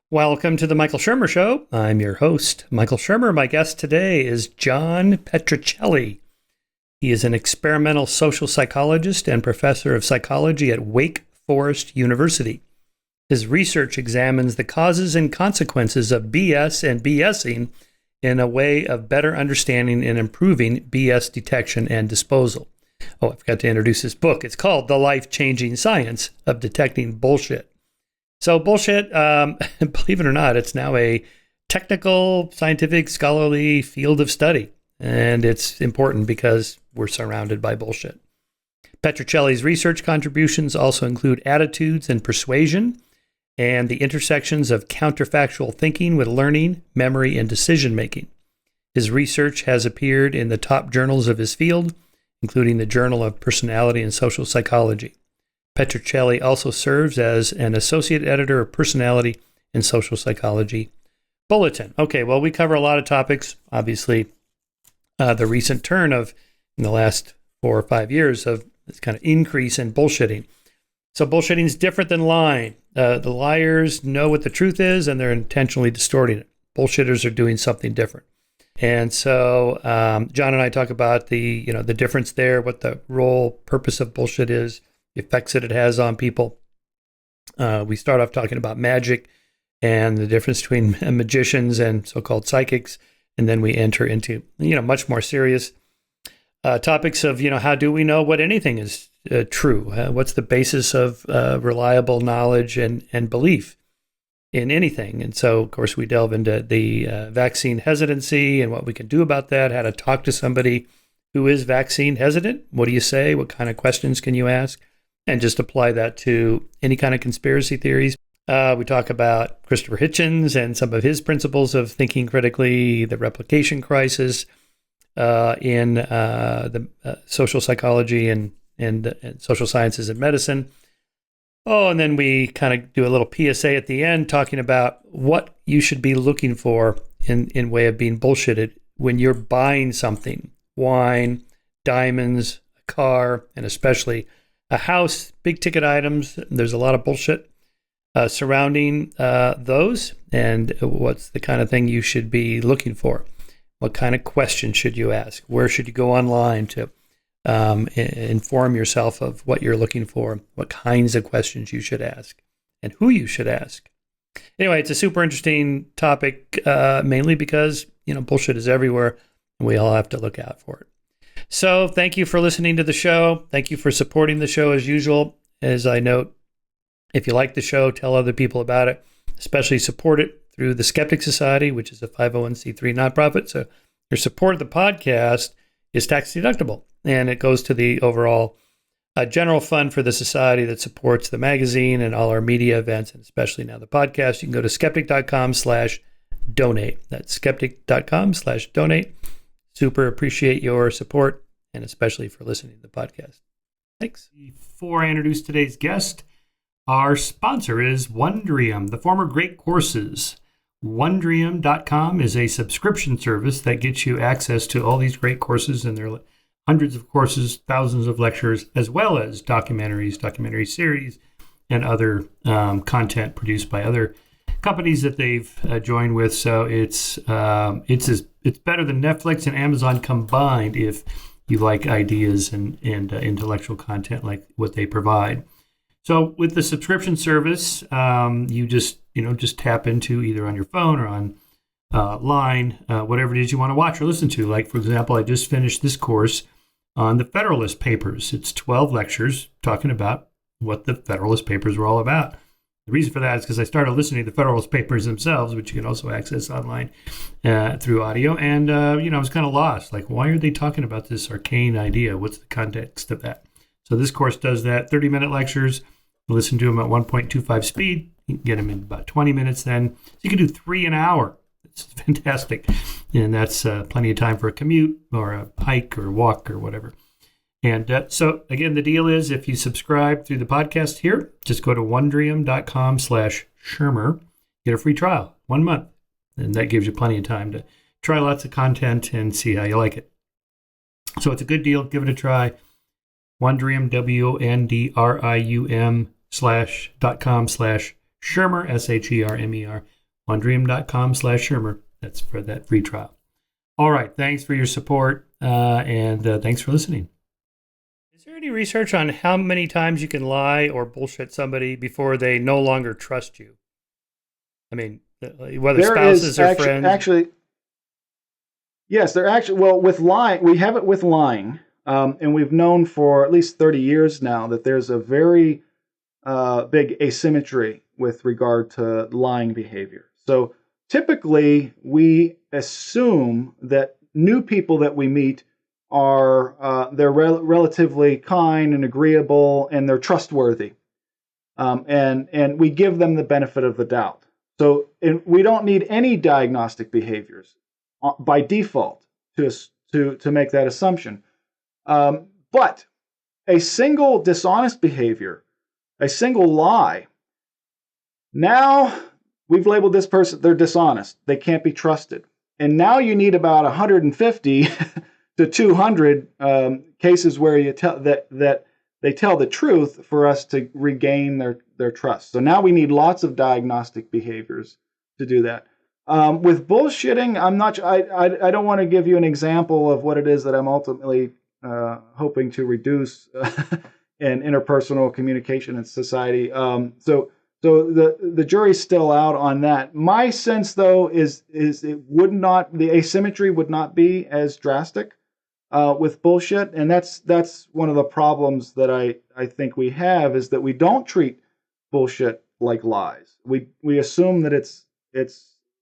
Welcome to the Michael Shermer Show. I'm your host, Michael Shermer. My guest today is John Petrocelli. He is an experimental social psychologist and professor of psychology at Wake Forest University. His research examines the causes and consequences of BS and BSing in a way of better understanding and improving BS detection and disposal. Oh, I forgot to introduce his book. It's called The Life-Changing Science of Detecting Bullshit. So bullshit, believe it or not, it's now a technical, scientific, scholarly field of study. And it's important because we're surrounded by bullshit. Petrocelli's research contributions also include attitudes and persuasion and the intersections of counterfactual thinking with learning, memory, and decision-making. His research has appeared in the top journals of his field, including the Journal of Personality and Social Psychology. Petrocelli also serves as an associate editor of Personality and Social Psychology Bulletin. Okay, well, we cover a lot of topics. Obviously, the recent turn of, in the last 4 or 5 years, of this kind of increase in bullshitting. So bullshitting is different than lying. The liars know what the truth is, and they're intentionally distorting it. Bullshitters are doing something different. And so John and I talk about the difference there, what the role, purpose of bullshit is, the effects that it has on people. We start off talking about magic and the difference between magicians and so-called psychics. And then we enter into, much more serious topics of, how do we know what anything is true? What's the basis of reliable knowledge and belief in anything? And so, of course, we delve into the vaccine hesitancy and what we can do about that, how to talk to somebody who is vaccine hesitant. What do you say? What kind of questions can you ask? And just apply that to any kind of conspiracy theories. We talk about Christopher Hitchens and some of his principles of thinking critically, the replication crisis in the social psychology and social sciences and medicine. Oh, and then we kind of do a little PSA at the end talking about what you should be looking for in way of being bullshitted when you're buying something, wine, diamonds, a car, and especially a house, big ticket items. There's a lot of bullshit surrounding those. And what's the kind of thing you should be looking for? What kind of questions should you ask? Where should you go online to inform yourself of what you're looking for? What kinds of questions you should ask and who you should ask? Anyway, it's a super interesting topic, mainly because, bullshit is everywhere and we all have to look out for it. So thank you for listening to the show. Thank you for supporting the show as usual. As I note, if you like the show, tell other people about it, especially support it through the Skeptic Society, which is a 501c3 nonprofit. So your support of the podcast is tax deductible, and it goes to the overall general fund for the society that supports the magazine and all our media events, and especially now the podcast. You can go to skeptic.com/donate. That's skeptic.com/donate. Super appreciate your support, and especially for listening to the podcast. Thanks. Before I introduce today's guest, our sponsor is Wondrium, the former Great Courses. Wondrium.com is a subscription service that gets you access to all these great courses, and there are hundreds of courses, thousands of lectures, as well as documentaries, documentary series, and other content produced by other companies that they've joined with. So it's better than Netflix and Amazon combined if you like ideas and intellectual content like what they provide. So with the subscription service, you just tap into either on your phone or on line, whatever it is you want to watch or listen to. Like, for example, I just finished this course on the Federalist Papers. It's 12 lectures talking about what the Federalist Papers were all about. The reason for that is because I started listening to the Federalist Papers themselves, which you can also access online through audio. And, I was kind of lost. Like, why are they talking about this arcane idea? What's the context of that? So this course does that. 30-minute lectures. Listen to them at 1.25 speed. You can get them in about 20 minutes then. So you can do 3 an hour. It's fantastic. And that's plenty of time for a commute or a hike or walk or whatever. And so, again, the deal is if you subscribe through the podcast here, just go to wondrium.com/Shermer, get a free trial, 1 month. And that gives you plenty of time to try lots of content and see how you like it. So it's a good deal. Give it a try. Wondrium, WONDRIUM /.com/Shermer, SHERMER. Wondrium.com/Shermer. That's for that free trial. All right. Thanks for your support, and thanks for listening. Is there any research on how many times you can lie or bullshit somebody before they no longer trust you? I mean, whether There spouses is or friends. actually, yes, they're actually, well, with lying, we have it with lying, and we've known for at least 30 years now that there's a very big asymmetry with regard to lying behavior. So typically, we assume that new people that we meet are they're relatively kind and agreeable, and they're trustworthy, and we give them the benefit of the doubt. So we don't need any diagnostic behaviors by default to make that assumption. But a single dishonest behavior, a single lie, now we've labeled this person, they're dishonest. They can't be trusted. And now you need about 150 to 200 cases where you tell that they tell the truth for us to regain their trust. So now we need lots of diagnostic behaviors to do that. With bullshitting, I'm not. I don't want to give you an example of what it is that I'm ultimately hoping to reduce in interpersonal communication in society. So the jury's still out on that. My sense, though, is it would not, the asymmetry would not be as drastic with bullshit, and that's one of the problems that I think we have, is that we don't treat bullshit like lies. We assume that it's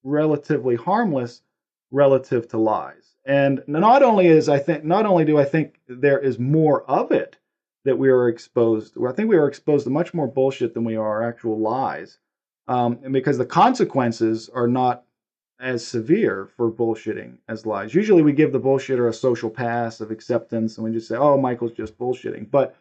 relatively harmless relative to lies. And not only do I think there is more of it that we are exposed to, I think we are exposed to much more bullshit than we are actual lies. And because the consequences are not as severe for bullshitting as lies. Usually we give the bullshitter a social pass of acceptance, and we just say, oh, Michael's just bullshitting. But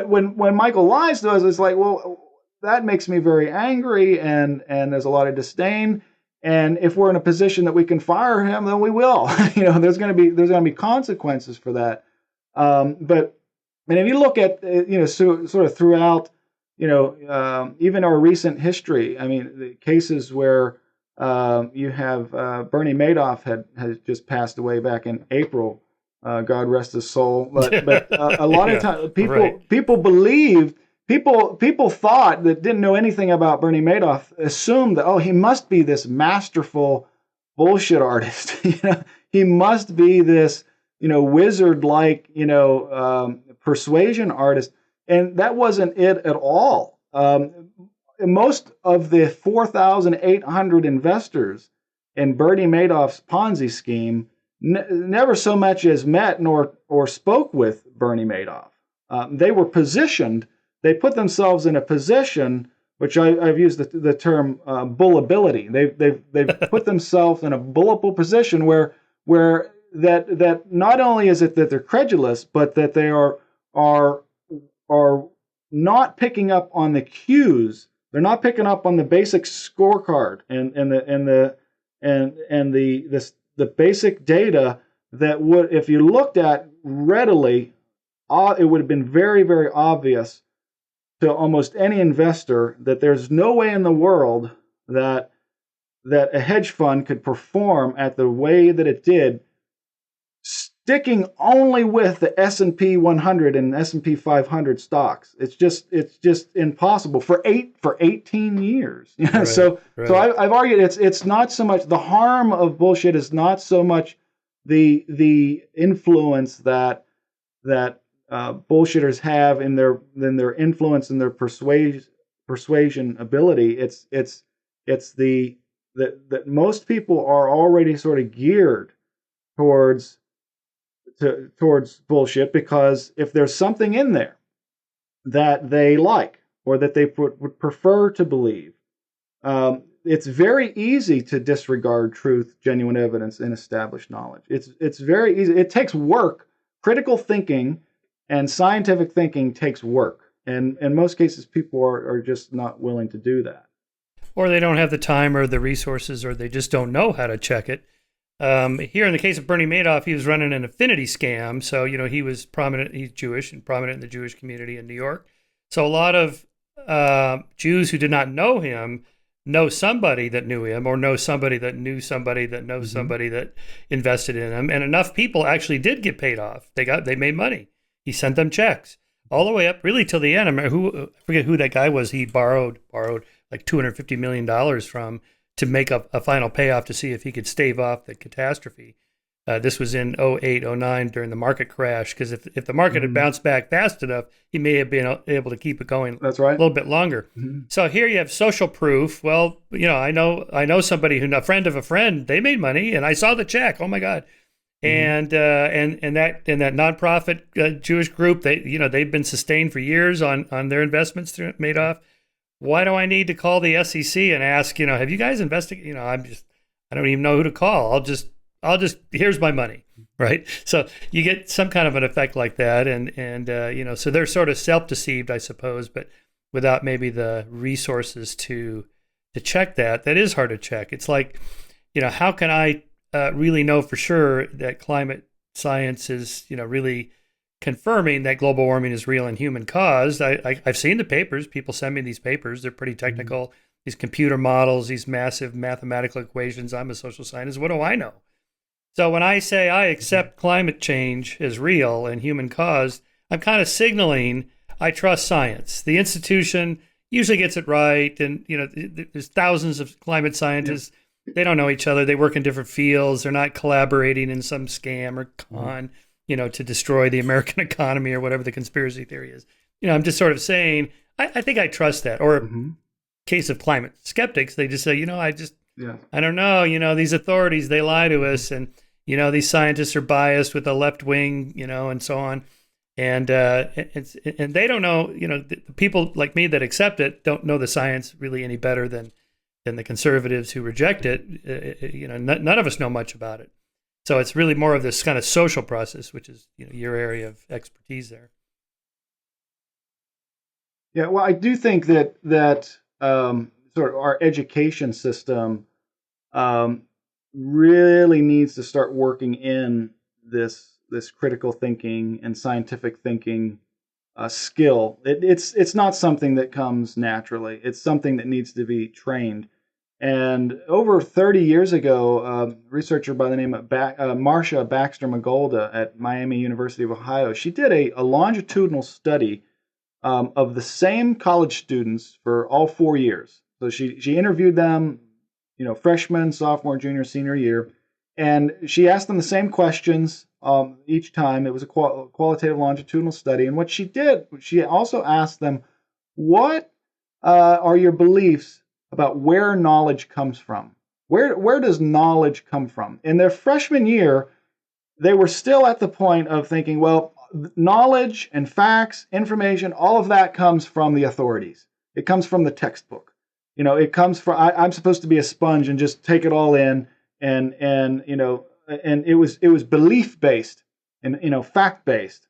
when Michael lies to us, it's like, well, that makes me very angry, and there's a lot of disdain. And if we're in a position that we can fire him, then we will. There's going to be consequences for that. But if you look at sort of throughout even our recent history, I mean, the cases where you have Bernie Madoff has just passed away back in April. God rest his soul. But a lot of times people believed. People thought, that didn't know anything about Bernie Madoff, assumed that, oh, he must be this masterful bullshit artist. He must be this, wizard-like, persuasion artist, and that wasn't it at all. Most of the 4,800 investors in Bernie Madoff's Ponzi scheme never so much as met or spoke with Bernie Madoff. They were positioned. They put themselves in a position, which I've used the term bullability. They've put themselves in a bullable position where that not only is it that they're credulous, but that they are not picking up on the cues. They're not picking up on the basic scorecard and the basic data that would, if you looked at readily, it would have been very, very obvious to almost any investor that there's no way in the world that a hedge fund could perform at the way that it did, sticking only with the S&P 100 and S&P 500 stocks. It's just impossible for 18 years. Right, so right. I've argued it's not so much the harm of bullshit is not so much the influence that bullshitters have in their influence and their persuasion ability. It's that most people are already sort of geared towards bullshit, because if there's something in there that they like or that they would prefer to believe, it's very easy to disregard truth, genuine evidence, and established knowledge. It's very easy. It takes work. Critical thinking and scientific thinking takes work, and in most cases, people are just not willing to do that. Or they don't have the time or the resources, or they just don't know how to check it. Here in the case of Bernie Madoff, he was running an affinity scam. So, he was prominent. He's Jewish and prominent in the Jewish community in New York. So a lot of Jews who did not know him know somebody that knew him, or know somebody that knew somebody that knows somebody that invested in him. And enough people actually did get paid off. They made money. He sent them checks all the way up really till the end. I forget who that guy was. He borrowed like $250 million from to make a final payoff to see if he could stave off the catastrophe. This was in 08, 09 during the market crash, because if the market had bounced back fast enough, he may have been able to keep it going That's right. a little bit longer. So here you have social proof. Well, I know somebody a friend of a friend, they made money, and I saw the check. Oh my God. And that nonprofit Jewish group, they've been sustained for years on their investments through Madoff. Why do I need to call the SEC and ask, have you guys investigated? I don't even know who to call. I'll just here's my money, right? So you get some kind of an effect like that, and so they're sort of self-deceived, I suppose, but without maybe the resources to check that. That is hard to check. It's like, how can I really know for sure that climate science is, really confirming that global warming is real and human caused? I've seen the papers. People send me these papers. They're pretty technical. These computer models, these massive mathematical equations. I'm a social scientist. What do I know? So when I say I accept climate change as real and human caused, I'm kind of signaling I trust science. The institution usually gets it right, and there's thousands of climate scientists. They don't know each other. They work in different fields. They're not collaborating in some scam or con, to destroy the American economy or whatever the conspiracy theory is. I'm just sort of saying I think I trust that. Or case of climate skeptics, they just say, I don't know, these authorities, they lie to us, and, these scientists are biased with the left wing, and so on. And they don't know, the people like me that accept it don't know the science really any better than the conservatives who reject it. None of us know much about it. So it's really more of this kind of social process, which is, your area of expertise there. Yeah, well, I do think that sort of our education system really needs to start working in this critical thinking and scientific thinking skill. It's not something that comes naturally. It's something that needs to be trained. And over 30 years ago, a researcher by the name of Marcia Baxter Magolda at Miami University of Ohio, she did a longitudinal study of the same college students for all 4 years. So she interviewed them, freshman, sophomore, junior, senior year, and she asked them the same questions each time. It was a qualitative longitudinal study. And what she did, she also asked them, what are your beliefs about where knowledge comes from? Where does knowledge come from? In their freshman year, they were still at the point of thinking, well, knowledge and facts, information, all of that comes from the authorities. It comes from the textbook. It comes from, I'm supposed to be a sponge and just take it all in, and it was belief based and fact based,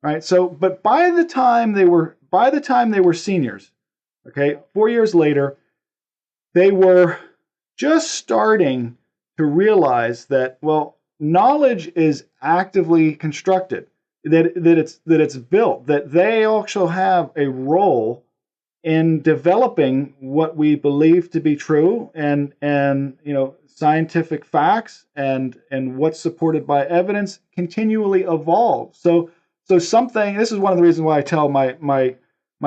right? So, but by the time they were seniors, okay, 4 years later, they were just starting to realize that, well, knowledge is actively constructed, that it's built, that they also have a role in developing what we believe to be true, and scientific facts and what's supported by evidence continually evolve. So something, this is one of the reasons why I tell my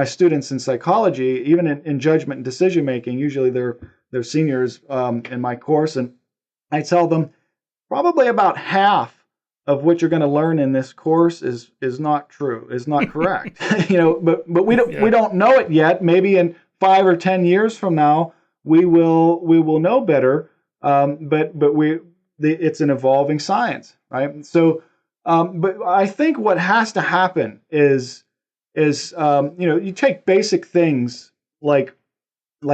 students in psychology, even in judgment and decision making, usually they're seniors in my course, and I tell them probably about half of what you're going to learn in this course is not true, is not correct. But we don't know it yet. Maybe in 5 or 10 years from now, we will know better. But it's an evolving science, right? So, but I think what has to happen is you take basic things like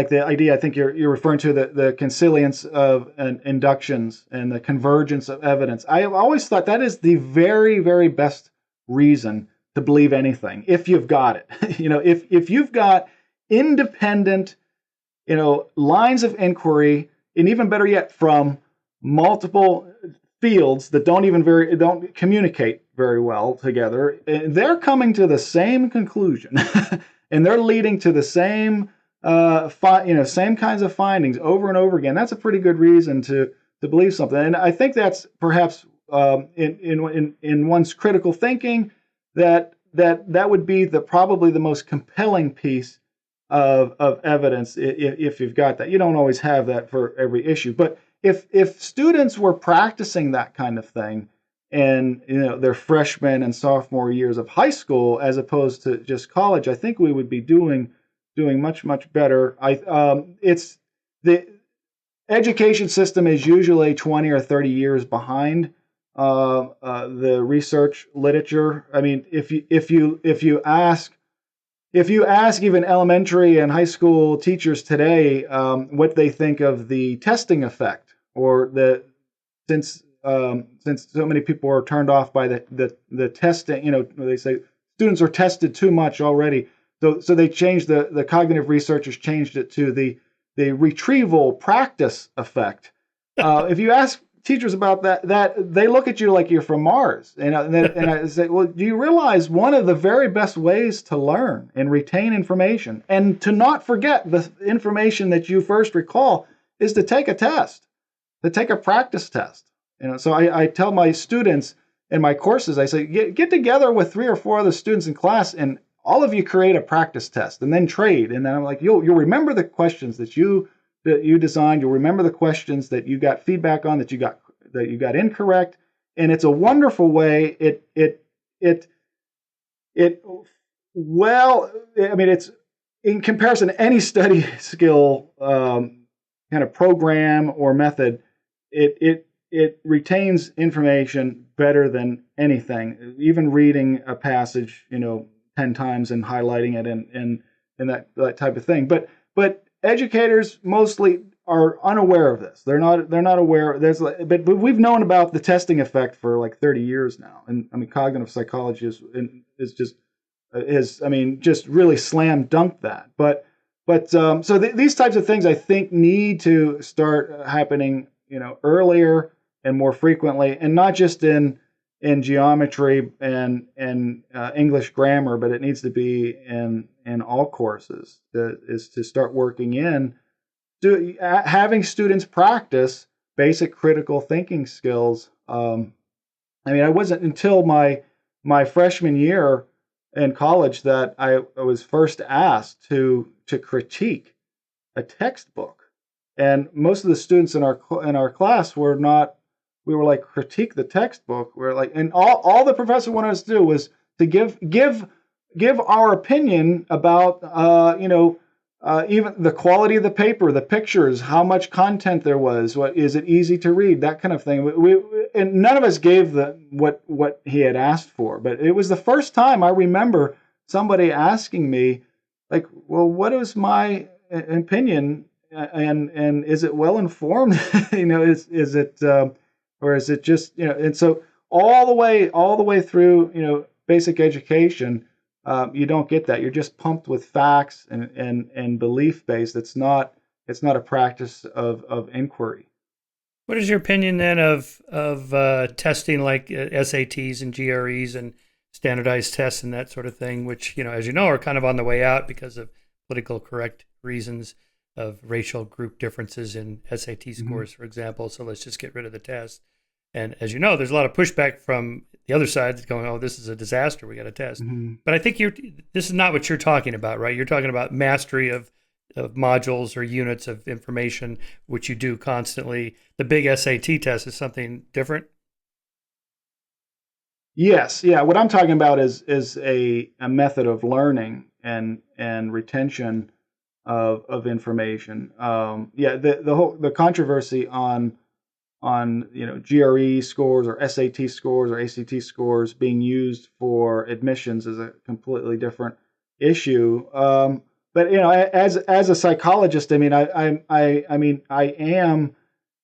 the idea I think you're referring to, the consilience of inductions and the convergence of evidence. I always thought that is the very, very best reason to believe anything, if you've got it. If you've got independent, lines of inquiry, and even better yet, from multiple fields that don't communicate very well together, they're coming to the same conclusion, and they're leading to the same same kinds of findings over and over again, that's a pretty good reason to believe something. And I think that's perhaps in one's critical thinking that would be probably the most compelling piece of evidence if you've got that. You don't always have that for every issue, but if students were practicing that kind of thing in their freshman and sophomore years of high school as opposed to just college, I think we would be doing much better. It's the education system is usually 20 or 30 years behind the research literature. I mean, if you ask even elementary and high school teachers today what they think of the testing effect, or since so many people are turned off by the testing, they say students are tested too much already. So they changed the cognitive researchers changed it to the retrieval practice effect. If you ask teachers about that they look at you like you're from Mars. And I say, well, do you realize one of the very best ways to learn and retain information and to not forget the information that you first recall is to take a test, to take a practice test. So I tell my students in my courses, I say, get together with 3 or 4 other students in class and all of you create a practice test and then trade. And then I'm like, you'll remember the questions that you designed. You'll remember the questions that you got feedback on, that you got incorrect. And it's a wonderful way. It's in comparison to any study skill kind of program or method, it retains information better than anything. Even reading a passage, 10 times and highlighting it and that type of thing. But educators mostly are unaware of this. They're not aware. But we've known about the testing effect for like 30 years now. And I mean, cognitive psychology is just really slam dunked that. But these types of things I think need to start happening, earlier and more frequently, and not just in geometry and English grammar, but it needs to be in all courses. Is to start working in having students practice basic critical thinking skills. I wasn't until my freshman year in college that I was first asked to critique a textbook, and most of the students in our class were not. We were like, critique the textbook. We're like, and all the professor wanted us to do was to give our opinion about even the quality of the paper, the pictures, how much content there was, what is it easy to read, that kind of thing. And none of us gave what he had asked for. But it was the first time I remember somebody asking me, like, well, what is my opinion, and is it well informed? Is it or is it just, and so all the way through, basic education, you don't get that. You're just pumped with facts and belief based. It's not a practice of inquiry. What is your opinion then of testing like SATs and GREs and standardized tests and that sort of thing, which, as you know, are kind of on the way out because of political correct reasons of racial group differences in SAT scores, for example. So let's just get rid of the test. And as you know, there's a lot of pushback from the other side that's going, oh, this is a disaster. We got to test. Mm-hmm. But I think this is not what you're talking about, right? You're talking about mastery of modules or units of information, which you do constantly. The big SAT test is something different. Yes. Yeah. What I'm talking about is a method of learning and retention of information. The controversy on GRE scores or SAT scores or ACT scores being used for admissions is a completely different issue. But as a psychologist, I am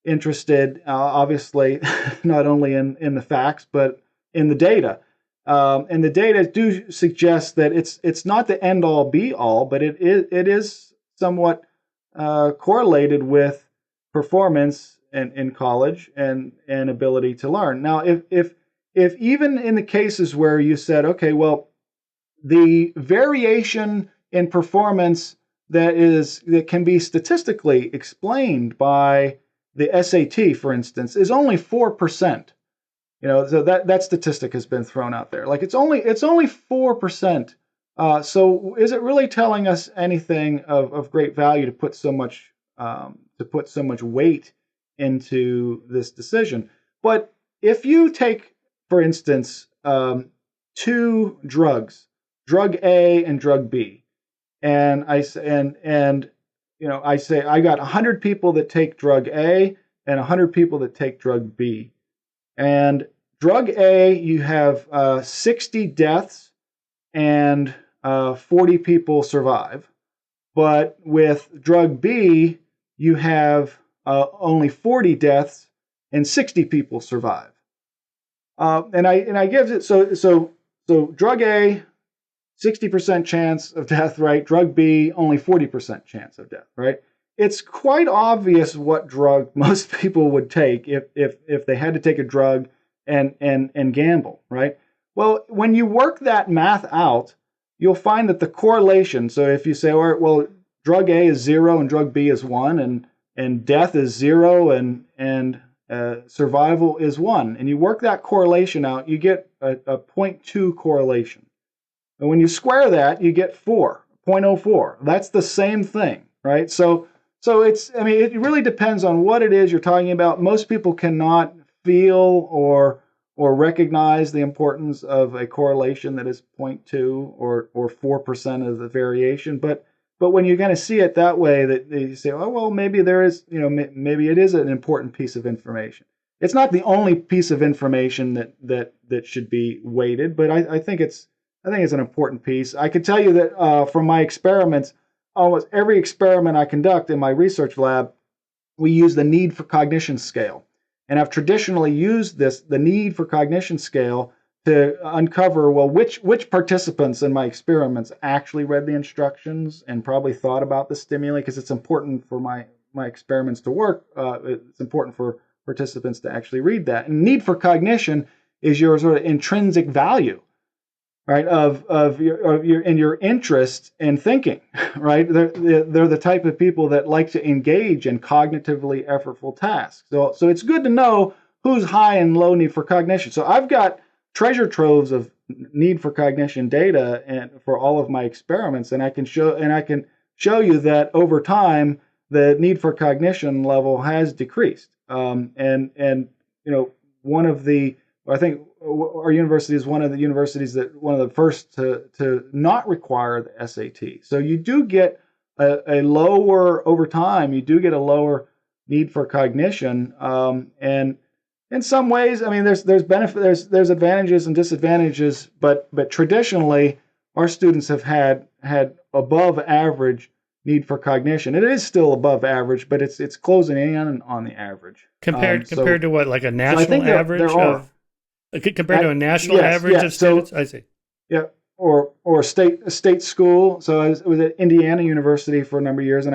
interested, obviously, not only in the facts but in the data. And the data do suggest that it's not the end all be all, but it is somewhat correlated with performance in college and ability to learn. Now, if even in the cases where you said, okay, well, the variation in performance that can be statistically explained by the SAT, for instance, is only 4%. So that statistic has been thrown out there. Like it's only 4%. So is it really telling us anything of great value to put so much weight into this decision? But if you take, for instance, two drugs, drug A and drug B, and I say I got 100 people that take drug A and 100 people that take drug B. And drug A, you have 60 deaths and 40 people survive. But with drug B, you have only 40 deaths and 60 people survive. And I give it so drug A, 60% chance of death, right? Drug B, only 40% chance of death, right? It's quite obvious what drug most people would take if they had to take a drug and gamble, right? Well, when you work that math out, you'll find that the correlation, so if you say, all right, well, drug A is 0 and drug B is 1, and death is 0 and survival is 1, and you work that correlation out, you get a 0.2 correlation. And when you square that, you get 0.04. That's the same thing, right? So it really depends on what it is you're talking about. Most people cannot feel or recognize the importance of a correlation that is 0.2 or 4% of the variation. But when you're going to see it that way, that you say, oh well, maybe there is, maybe it is an important piece of information. It's not the only piece of information that should be weighted, but I think it's an important piece. I can tell you that from my experiments, almost every experiment I conduct in my research lab, we use the need for cognition scale. And I've traditionally used the need for cognition scale to uncover, well, which participants in my experiments actually read the instructions and probably thought about the stimuli, because it's important for my experiments to work. It's important for participants to actually read that. And need for cognition is your sort of intrinsic value, right, of your interest in thinking, right? They're the type of people that like to engage in cognitively effortful tasks. So it's good to know who's high and low need for cognition. So I've got treasure troves of need for cognition data and for all of my experiments, and I can show you that over time the need for cognition level has decreased. One of the, I think our university is one of the first to not require the SAT. So you do get a lower, over time, you do get a lower need for cognition. And in some ways, I mean, there's benefit, there's advantages and disadvantages, but traditionally our students have had above average need for cognition. It is still above average, but it's closing in on the average. Compared to what, like a national average? Compared to a national average of students? I see. Yeah, or a state school. So I was at Indiana University for a number of years, and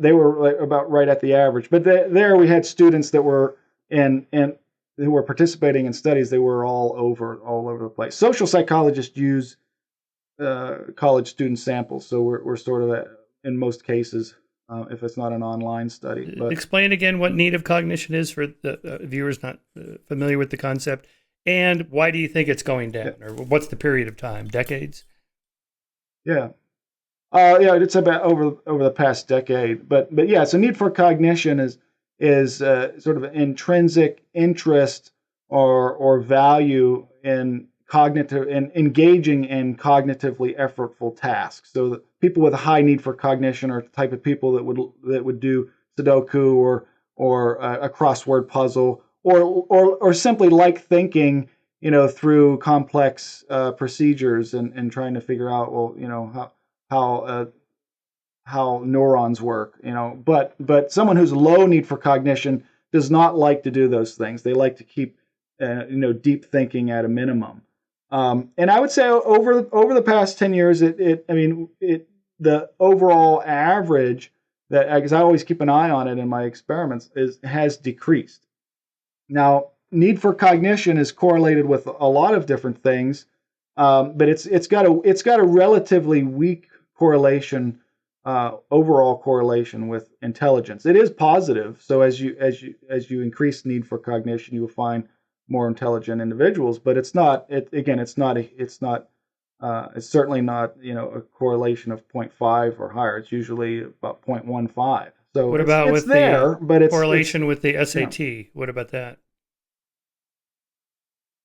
they were like about right at the average. But there we had students that were who were participating in studies. They were all over the place. Social psychologists use college student samples, so we're sort of in most cases, if it's not an online study. But explain again what need of cognition is for the viewers not familiar with the concept, and why do you think it's going down, or what's the period of time? Decades? Yeah. It's about over the past decade. But yeah, so need for cognition is sort of an intrinsic interest or value in engaging in cognitively effortful tasks. So the people with a high need for cognition are the type of people that would do Sudoku or a crossword puzzle or simply like thinking, through complex procedures and trying to figure out, well, how neurons work, But someone who's low need for cognition does not like to do those things. They like to keep deep thinking at a minimum. And I would say over the past 10 years, the overall average, that, because I always keep an eye on it in my experiments, has decreased. Now, need for cognition is correlated with a lot of different things, but it's got a relatively weak correlation overall correlation with intelligence. It is positive. So as you increase need for cognition, you will find more intelligent individuals. But it's not. It's certainly not a correlation of zero point 0.5 or higher. It's usually about 0.15. So What about it's with there, the but it's correlation with the you know, SAT? What about that?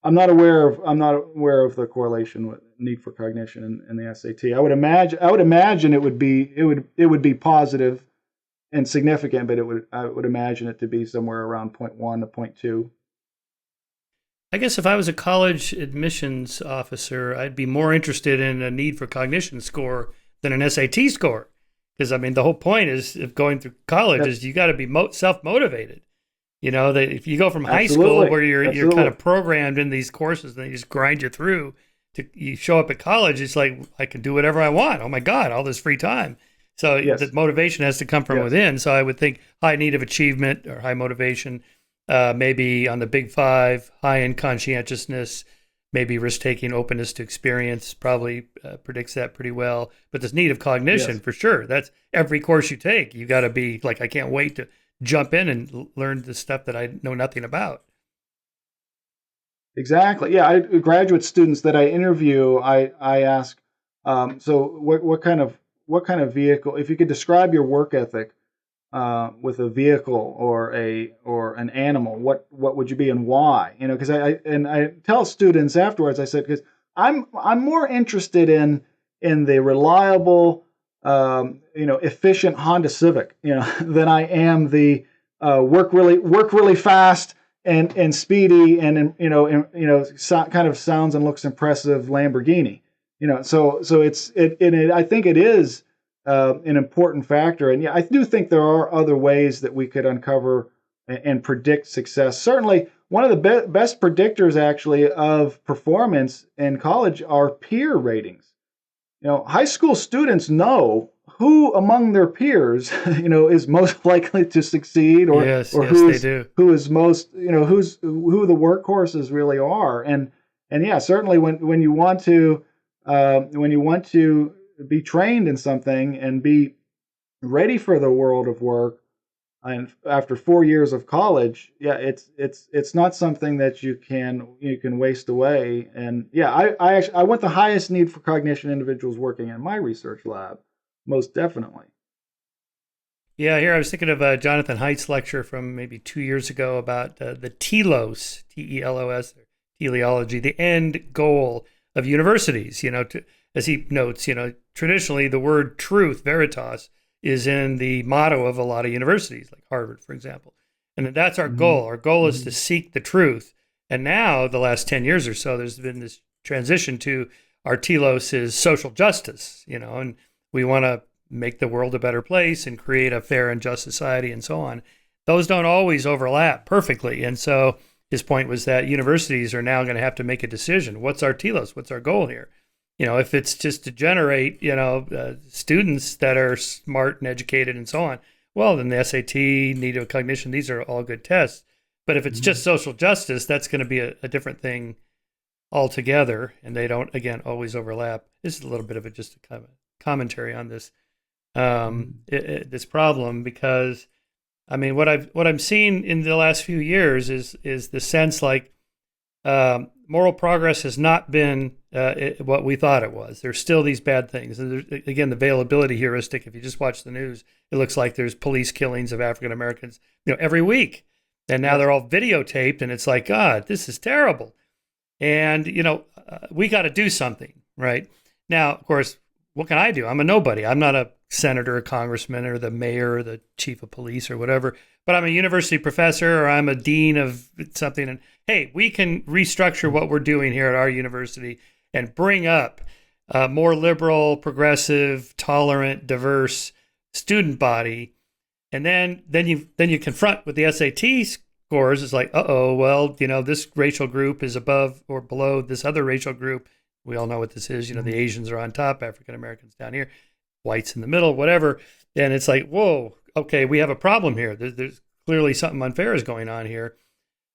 I'm not aware of the correlation with need for cognition in the SAT. I would imagine it would be positive and significant, but I would imagine it to be somewhere around 0.1 to 0.2. I guess if I was a college admissions officer, I'd be more interested in a need for cognition score than an SAT score. Because, I mean, the whole point of going through college is you got to be self-motivated. That if you go from high school where you're kind of programmed in these courses and they just grind you through, you show up at college, it's like, I can do whatever I want. Oh, my God, all this free time. So the motivation has to come from within. So I would think high need of achievement or high motivation, maybe on the big five, high in conscientiousness, maybe risk-taking, openness to experience probably predicts that pretty well. But this need of cognition, for sure. That's every course you take. You got to be like, I can't wait to jump in and learn the stuff that I know nothing about. Exactly. Yeah, graduate students that I interview, I ask, so what kind of vehicle? If you could describe your work ethic with a vehicle or an animal, what would you be and why? Because I tell students afterwards, I said, because I'm more interested in the reliable, efficient Honda Civic, than I am the work really fast and speedy and kind of sounds and looks impressive Lamborghini. So I think it is an important factor. And yeah, I do think there are other ways that we could uncover and predict success. Certainly, one of the best predictors actually of performance in college are peer ratings. High school students know who among their peers, is most likely to succeed, or they do. who is most, who the workhorses really are. And yeah, certainly when you want to be trained in something and be ready for the world of work, and after 4 years of college, yeah, it's not something that you can waste away. And yeah, I want the highest need for cognition individuals working in my research lab, most definitely. Yeah, here I was thinking of Jonathan Haidt's lecture from maybe 2 years ago about the Telos, Telos, teleology, the end goal of universities. As he notes, traditionally the word truth, veritas, is in the motto of a lot of universities, like Harvard, for example. And that's our goal. Our goal is to seek the truth. And now, the last 10 years or so, there's been this transition to our telos is social justice, and we want to make the world a better place and create a fair and just society and so on. Those don't always overlap perfectly. And so his point was that universities are now going to have to make a decision. What's our telos? What's our goal here? If it's just to generate, students that are smart and educated and so on, well, then the SAT, need of cognition, these are all good tests. But if it's just social justice, that's going to be a different thing altogether. And they don't, again, always overlap. This is a little bit of just a kind of commentary on this, this problem, because, I mean, what I'm seeing in the last few years is the sense like moral progress has not been what we thought it was. There's still these bad things. And again, the availability heuristic, if you just watch the news, it looks like there's police killings of African Americans, every week. And now they're all videotaped, and it's like, God, this is terrible. And, we got to do something, right? Now, of course, what can I do? I'm a nobody. I'm not a senator, a congressman, or the mayor, or the chief of police, or whatever. But I'm a university professor, or I'm a dean of something. And hey, we can restructure what we're doing here at our university and bring up a more liberal, progressive, tolerant, diverse student body. And then you confront with the SAT scores. It's like, well, this racial group is above or below this other racial group. We all know what this is. The Asians are on top, African Americans down here, whites in the middle, whatever. And it's like, whoa, okay, we have a problem here. There's clearly something unfair is going on here.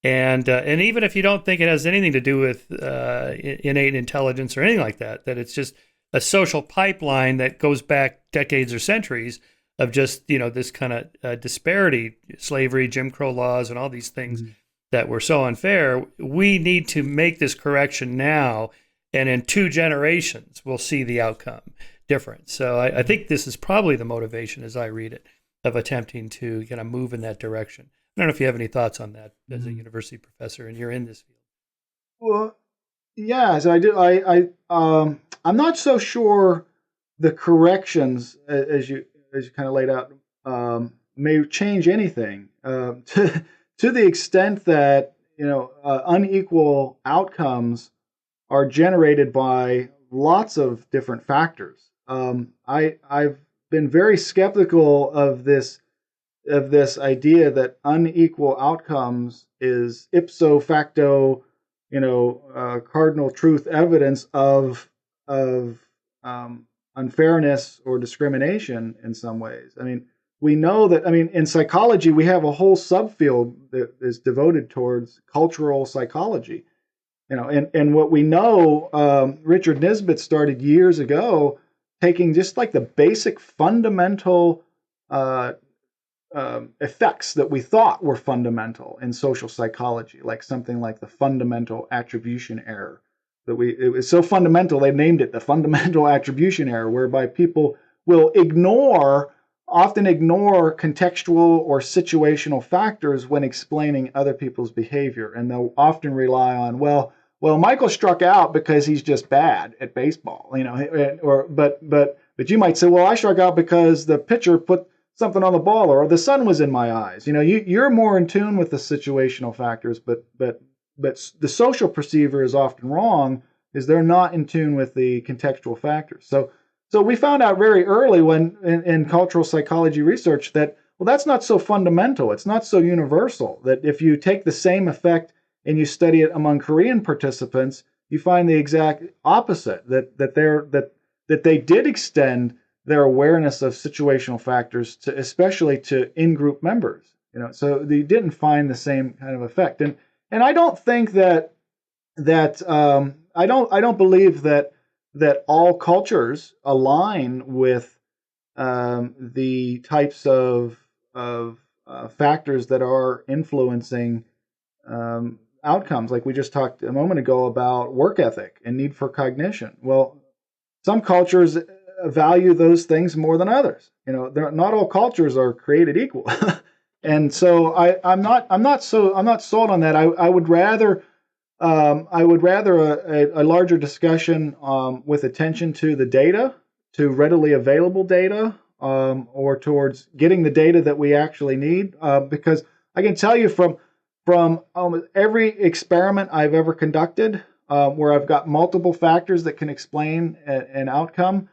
And even if you don't think it has anything to do with innate intelligence or anything like that, that it's just a social pipeline that goes back decades or centuries of just, this kind of disparity, slavery, Jim Crow laws, and all these things that were so unfair. We need to make this correction now, and in 2 generations, we'll see the outcome different. So I think this is probably the motivation, as I read it, of attempting to kind of move in that direction. I don't know if you have any thoughts on that as a university professor, and you're in this field. Well, yeah, so I do. I'm not so sure the corrections, as you kind of laid out, may change anything to the extent that unequal outcomes are generated by lots of different factors. I've been very skeptical of this idea that unequal outcomes is ipso facto, cardinal truth evidence of unfairness or discrimination in some ways. I mean, we know that. I mean, in psychology, we have a whole subfield that is devoted towards cultural psychology. And what we know, Richard Nisbett started years ago, taking just like the basic fundamental effects that we thought were fundamental in social psychology, like something like the fundamental attribution error. It was so fundamental they named it the fundamental attribution error, whereby people will often ignore contextual or situational factors when explaining other people's behavior, and they'll often rely on, well, Michael struck out because he's just bad at baseball, but you might say, well, I struck out because the pitcher put something on the ball, or the sun was in my eyes. You're more in tune with the situational factors, but the social perceiver is often wrong, is they're not in tune with the contextual factors. So we found out very early when in cultural psychology research that, well, that's not so fundamental. It's not so universal, that if you take the same effect and you study it among Korean participants, you find the exact opposite, that they did extend their awareness of situational factors especially to in-group members. So they didn't find the same kind of effect. And I don't think that I don't believe that all cultures align with the types of factors that are influencing outcomes. Like we just talked a moment ago about work ethic and need for cognition. Well, some cultures value those things more than others. Not all cultures are created equal. And so I'm not sold on that. I would rather a larger discussion with attention to the data, to readily available data, or towards getting the data that we actually need. Because I can tell you from every experiment I've ever conducted, where I've got multiple factors that can explain an outcome,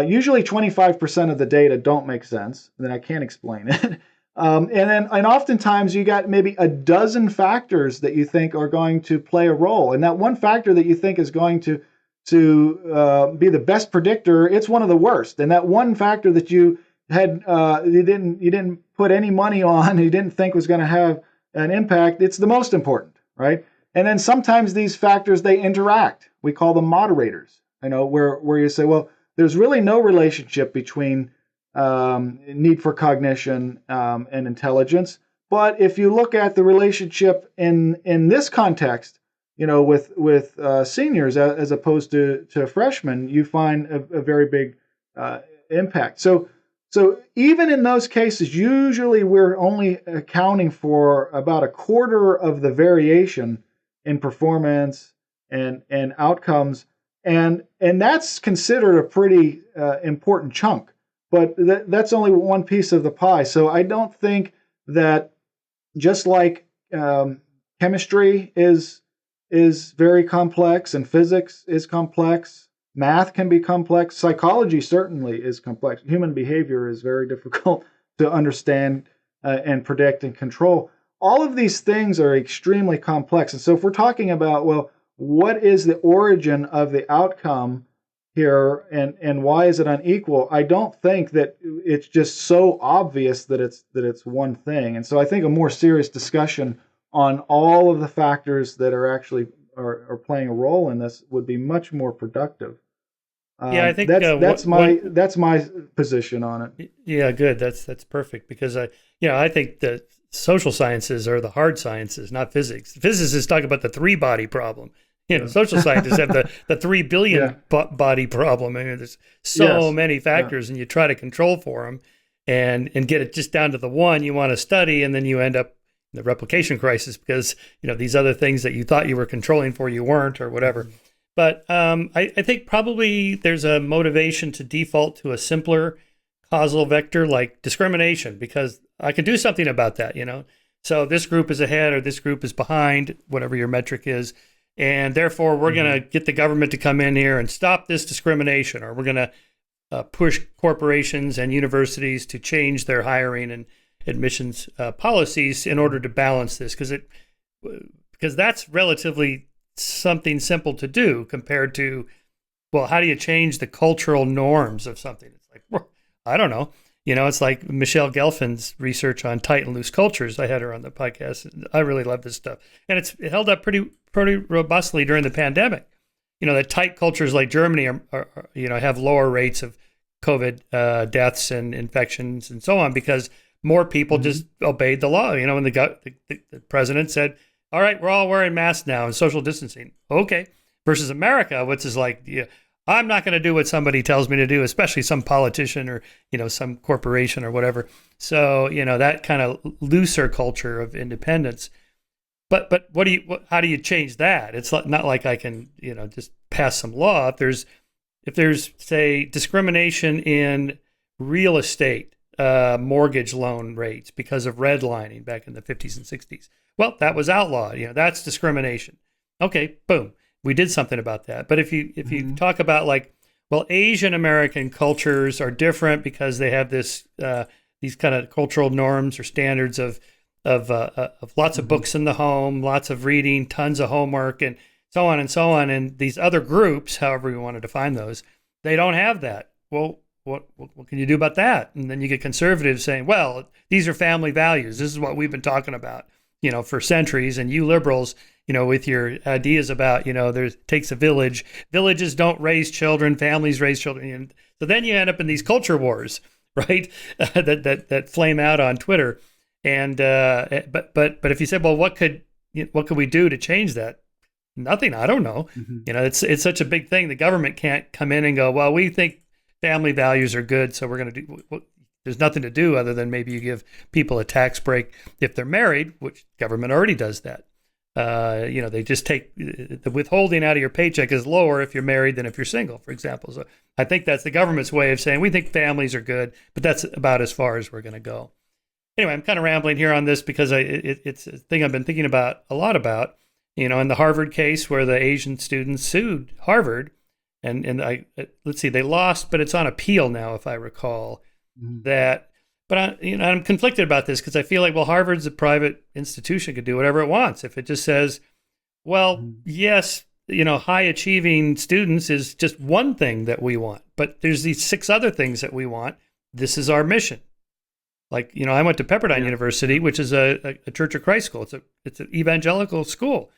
usually 25% of the data don't make sense, then I can't explain it. And oftentimes you got maybe a dozen factors that you think are going to play a role, and that one factor that you think is going to be the best predictor, it's one of the worst. And that one factor that you had you didn't put any money on, you didn't think was going to have an impact, it's the most important, right? And then sometimes these factors, they interact. We call them moderators. Where you say, well, there's really no relationship between need for cognition and intelligence. But if you look at the relationship in this context, with seniors as opposed to freshmen, you find a very big impact. So even in those cases, usually we're only accounting for about a quarter of the variation in performance and outcomes, and that's considered a pretty important chunk. But that's only one piece of the pie. So I don't think that, just like chemistry is very complex and physics is complex, math can be complex, psychology certainly is complex. Human behavior is very difficult to understand and predict and control. All of these things are extremely complex. And so if we're talking about, well, what is the origin of the outcome here, and why is it unequal? I don't think that it's just so obvious that it's one thing. And so I think a more serious discussion on all of the factors that are actually are playing a role in this would be much more productive. Yeah, I think That's my position on it. yeah, good. That's perfect because I think the social sciences are the hard sciences, not physics. Physicists talk about the three body problem. Social scientists have the 3 billion Yeah. body problem. I mean, there's so Yes. many Yeah. factors, and you try to control for them, and get it just down to the one you want to study, and then you end up in the replication crisis because these other things that you thought you were controlling for you weren't, or whatever. But I think probably there's a motivation to default to a simpler causal vector like discrimination because I can do something about that, So this group is ahead or this group is behind, whatever your metric is. And therefore, we're going to get the government to come in here and stop this discrimination, or we're going to push corporations and universities to change their hiring and admissions policies in order to balance this, because that's relatively something simple to do compared to, well, how do you change the cultural norms of something? It's like, well, I don't know. It's like Michelle Gelfin's research on tight and loose cultures. I had her on the podcast. I really love this stuff. And it held up pretty robustly during the pandemic. That tight cultures like Germany have lower rates of COVID deaths and infections and so on because more people just obeyed the law. When the president said, all right, we're all wearing masks now and social distancing. Okay. Versus America, which is like, I'm not going to do what somebody tells me to do, especially some politician or, some corporation or whatever. So, that kind of looser culture of independence. But how do you change that? It's not like I can, just pass some law. If there's say discrimination in real estate, mortgage loan rates because of redlining back in the 50s and 60s. Well, that was outlawed. That's discrimination. Okay, boom. We did something about that. But if you talk about like, well, Asian American cultures are different because they have these kind of cultural norms or standards of lots of books in the home, lots of reading, tons of homework, and so on and so on. And these other groups, however we want to define those, they don't have that. Well, what can you do about that? And then you get conservatives saying, well, these are family values. This is what we've been talking about, for centuries. And you liberals, with your ideas about, there takes a village. Villages don't raise children. Families raise children. And so then you end up in these culture wars, right? that flame out on Twitter. And but if you said, well, what could we do to change that? Nothing. I don't know. It's such a big thing. The government can't come in and go, well, we think family values are good, so we're going to do. Well, there's nothing to do other than maybe you give people a tax break if they're married, which government already does that. They just take the withholding out of your paycheck is lower if you're married than if you're single, for example. So I think that's the government's way of saying we think families are good, but that's about as far as we're going to go. Anyway, I'm kind of rambling here on this because it's a thing I've been thinking about a lot about. In the Harvard case where the Asian students sued Harvard, and let's see, they lost, but it's on appeal now, if I recall. But I'm conflicted about this because I feel like, well, Harvard's a private institution, could do whatever it wants. If it just says, well, yes, high achieving students is just one thing that we want, but there's these 6 other things that we want. This is our mission. Like, I went to Pepperdine University, which is a Church of Christ school. It's an evangelical school.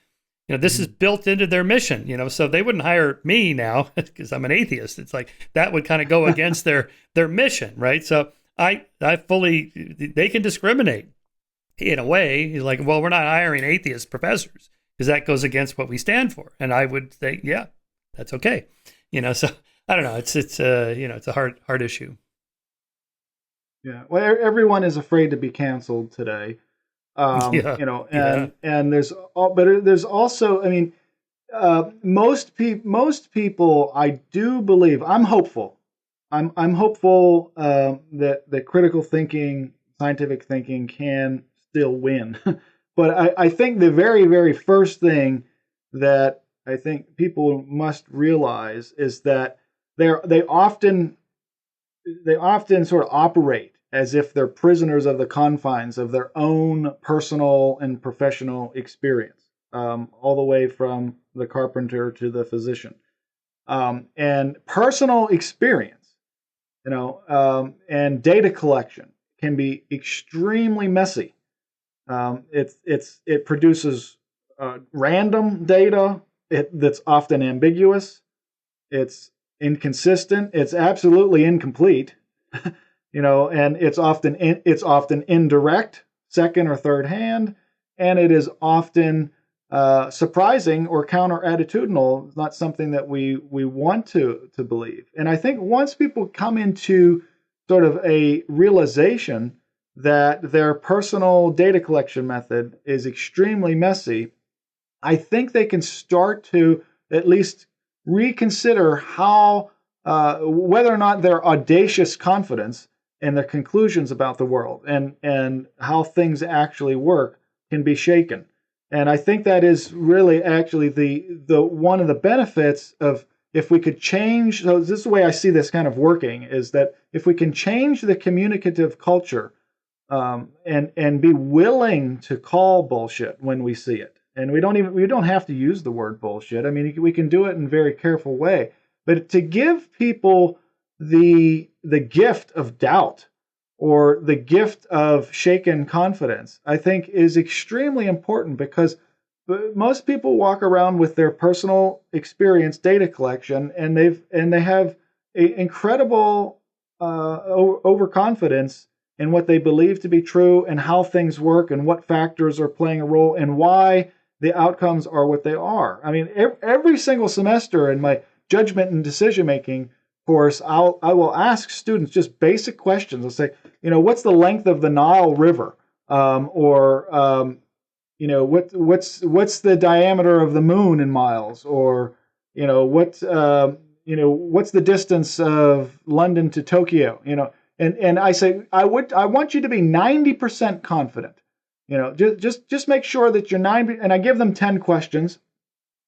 This is built into their mission, so they wouldn't hire me now because I'm an atheist. It's like that would kind of go against their mission, right? So they can discriminate in a way. Like, well, we're not hiring atheist professors because that goes against what we stand for. And I would say, yeah, that's okay. So I don't know. It's a hard issue. Yeah. Well, everyone is afraid to be canceled today. And there's also, I mean, most people, I do believe, I'm hopeful. I'm hopeful that critical thinking, scientific thinking can still win. But I think the very, very first thing that I think people must realize is that they often sort of operate as if they're prisoners of the confines of their own personal and professional experience, all the way from the carpenter to the physician. And personal experience, and data collection can be extremely messy. It produces random data that's often ambiguous. It's inconsistent. It's absolutely incomplete, and it's often indirect, second or third hand, and it is often surprising or counter-attitudinal. It's not something that we want to believe. And I think once people come into sort of a realization that their personal data collection method is extremely messy, I think they can start to at least reconsider how whether or not their audacious confidence in their conclusions about the world and how things actually work can be shaken. And I think that is really actually the one of the benefits of if we could change. So this is the way I see this kind of working, is that if we can change the communicative culture and be willing to call bullshit when we see it. And we don't have to use the word bullshit. I mean, we can do it in a very careful way. But to give people the gift of doubt or the gift of shaken confidence, I think is extremely important, because most people walk around with their personal experience data collection, and they have a incredible overconfidence in what they believe to be true and how things work and what factors are playing a role and why the outcomes are what they are. I mean, every single semester in my judgment and decision making course, I will ask students just basic questions. I'll say, what's the length of the Nile River, what's the diameter of the moon in miles, or what's the distance of London to Tokyo, and I say I want you to be 90% confident. Just make sure that you're 90, and I give them 10 questions.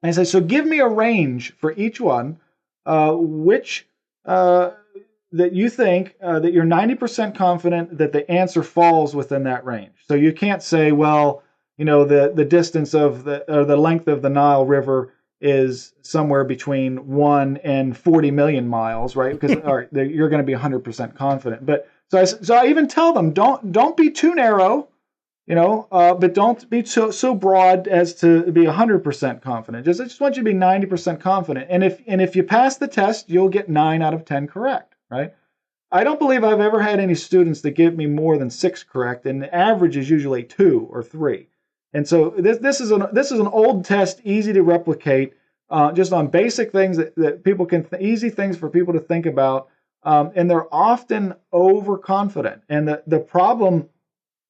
And I say, so give me a range for each one, which that you think that you're 90% confident that the answer falls within that range. So you can't say, well, the distance of the length of the Nile River is somewhere between 1 and 40 million miles, right? Because all right, you're going to be 100% confident. But so I even tell them, don't be too narrow, but don't be so broad as to be 100% confident. I just want you to be 90% confident. And if you pass the test, you'll get 9 out of 10 correct, right? I don't believe I've ever had any students that give me more than 6 correct, and the average is usually 2 or 3. And so this is an old test, easy to replicate, just on basic things that people can easy things for people to think about, and they're often overconfident. And the problem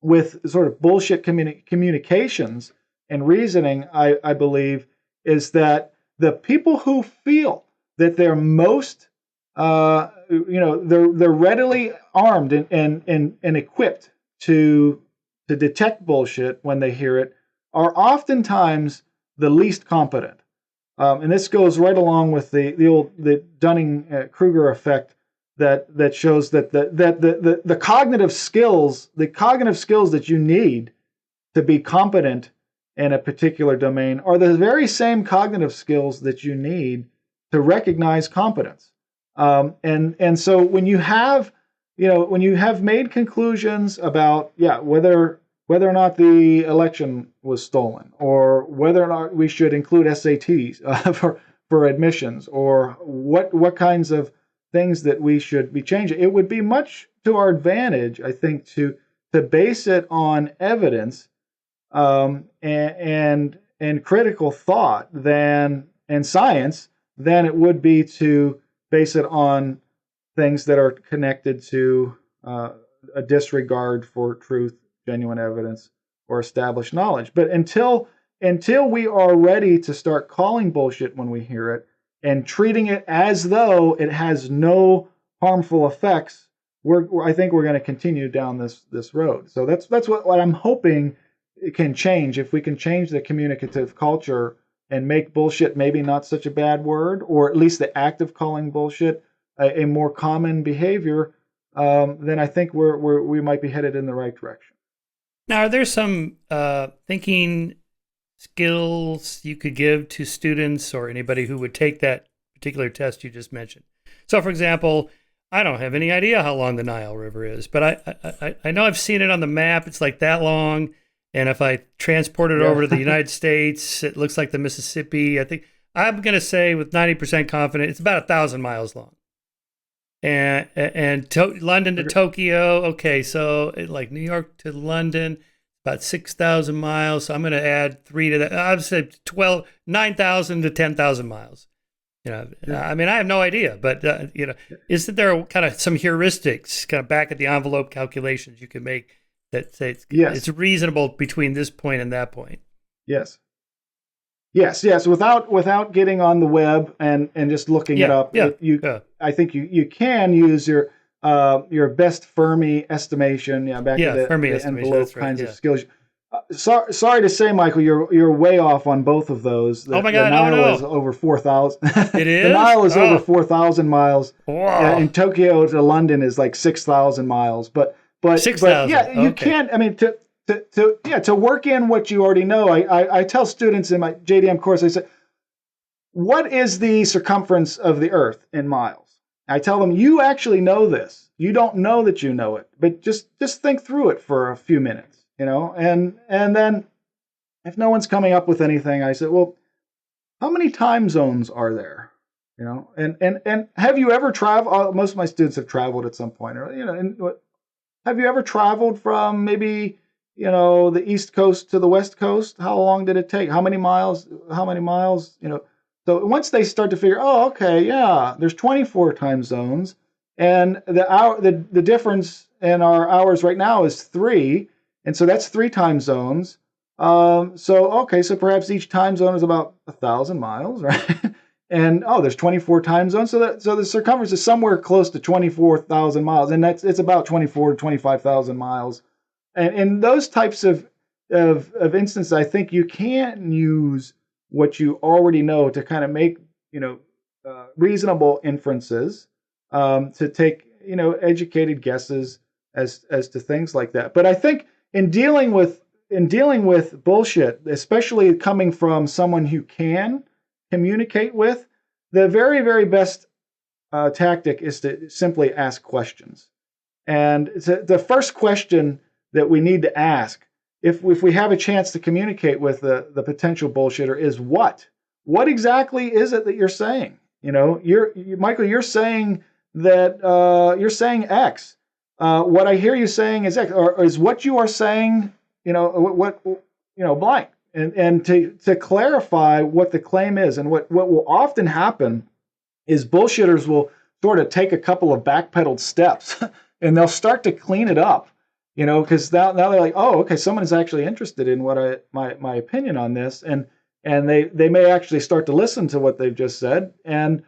with sort of bullshit communications and reasoning, I believe, is that the people who feel that they're most, they're readily armed and equipped to detect bullshit when they hear it, are oftentimes the least competent. And this goes right along with the Dunning-Kruger effect that shows that the cognitive skills that you need to be competent in a particular domain are the very same cognitive skills that you need to recognize competence. And so when you have made conclusions about whether or not the election was stolen, or whether or not we should include SATs for admissions, or what kinds of things that we should be changing, it would be much to our advantage, I think, to base it on evidence and critical thought and science than it would be to base it on things that are connected to a disregard for truth, genuine evidence, or established knowledge. But until we are ready to start calling bullshit when we hear it and treating it as though it has no harmful effects, I think we're going to continue down this road. So that's what I'm hoping it can change. If we can change the communicative culture and make bullshit maybe not such a bad word, or at least the act of calling bullshit a more common behavior, then I think we might be headed in the right direction. Now, are there some thinking skills you could give to students or anybody who would take that particular test you just mentioned? So, for example, I don't have any idea how long the Nile River is, but I know I've seen it on the map. It's like that long. And if I transport it over to the United States, it looks like the Mississippi. I think I'm going to say with 90% confidence, it's about 1,000 miles long. And London to Tokyo, okay, so like New York to London, about 6,000 miles. So I'm going to add 3 to that. I'd say 9,000 to 10,000 miles. I mean, I have no idea, but isn't there kind of some heuristics, kind of back at the envelope calculations you can make that say it's reasonable between this point and that point? Yes. Without getting on the web and just looking it up, I think you can use your best Fermi estimation. Back to the Fermi envelope kinds of skills. Sorry to say, Michael, you're way off on both of those. Oh my God! The Nile is over 4,000. It is. The Nile is over 4,000 miles. Wow. And Tokyo to London is like 6,000 miles. But 6,000. Yeah, you can't. I mean, to work in what you already know, I tell students in my JDM course, I say, what is the circumference of the Earth in miles? I tell them, you actually know this. You don't know that you know it, but just think through it for a few minutes. And then if no one's coming up with anything, I said, well, how many time zones are there? And have you ever traveled? Most of my students have traveled at some point, have you ever traveled from maybe, the East Coast to the West Coast? How long did it take? How many miles? So once they start to figure, oh, okay, yeah, there's 24 time zones, and the difference in our hours right now is 3. And so that's 3 time zones. So perhaps each time zone is about 1,000 miles, right? And there's 24 time zones. So the circumference is somewhere close to 24,000 miles, and it's about 24 to 25,000 miles. And those types of instances, I think you can use what you already know to kind of make reasonable inferences, to take educated guesses as to things like that. But I think in dealing with bullshit, especially coming from someone who can communicate with, the very, very best tactic is to simply ask questions. And the first question that we need to ask, if we have a chance to communicate with the potential bullshitter, is what exactly is it that you're saying? Michael, you're saying that you're saying X. What I hear you saying is X, or is what you are saying, blank. And to clarify what the claim is, and what will often happen is bullshitters will sort of take a couple of backpedaled steps and they'll start to clean it up, because now they're like, oh, okay, someone is actually interested in what my opinion on this, and they may actually start to listen to what they've just said, and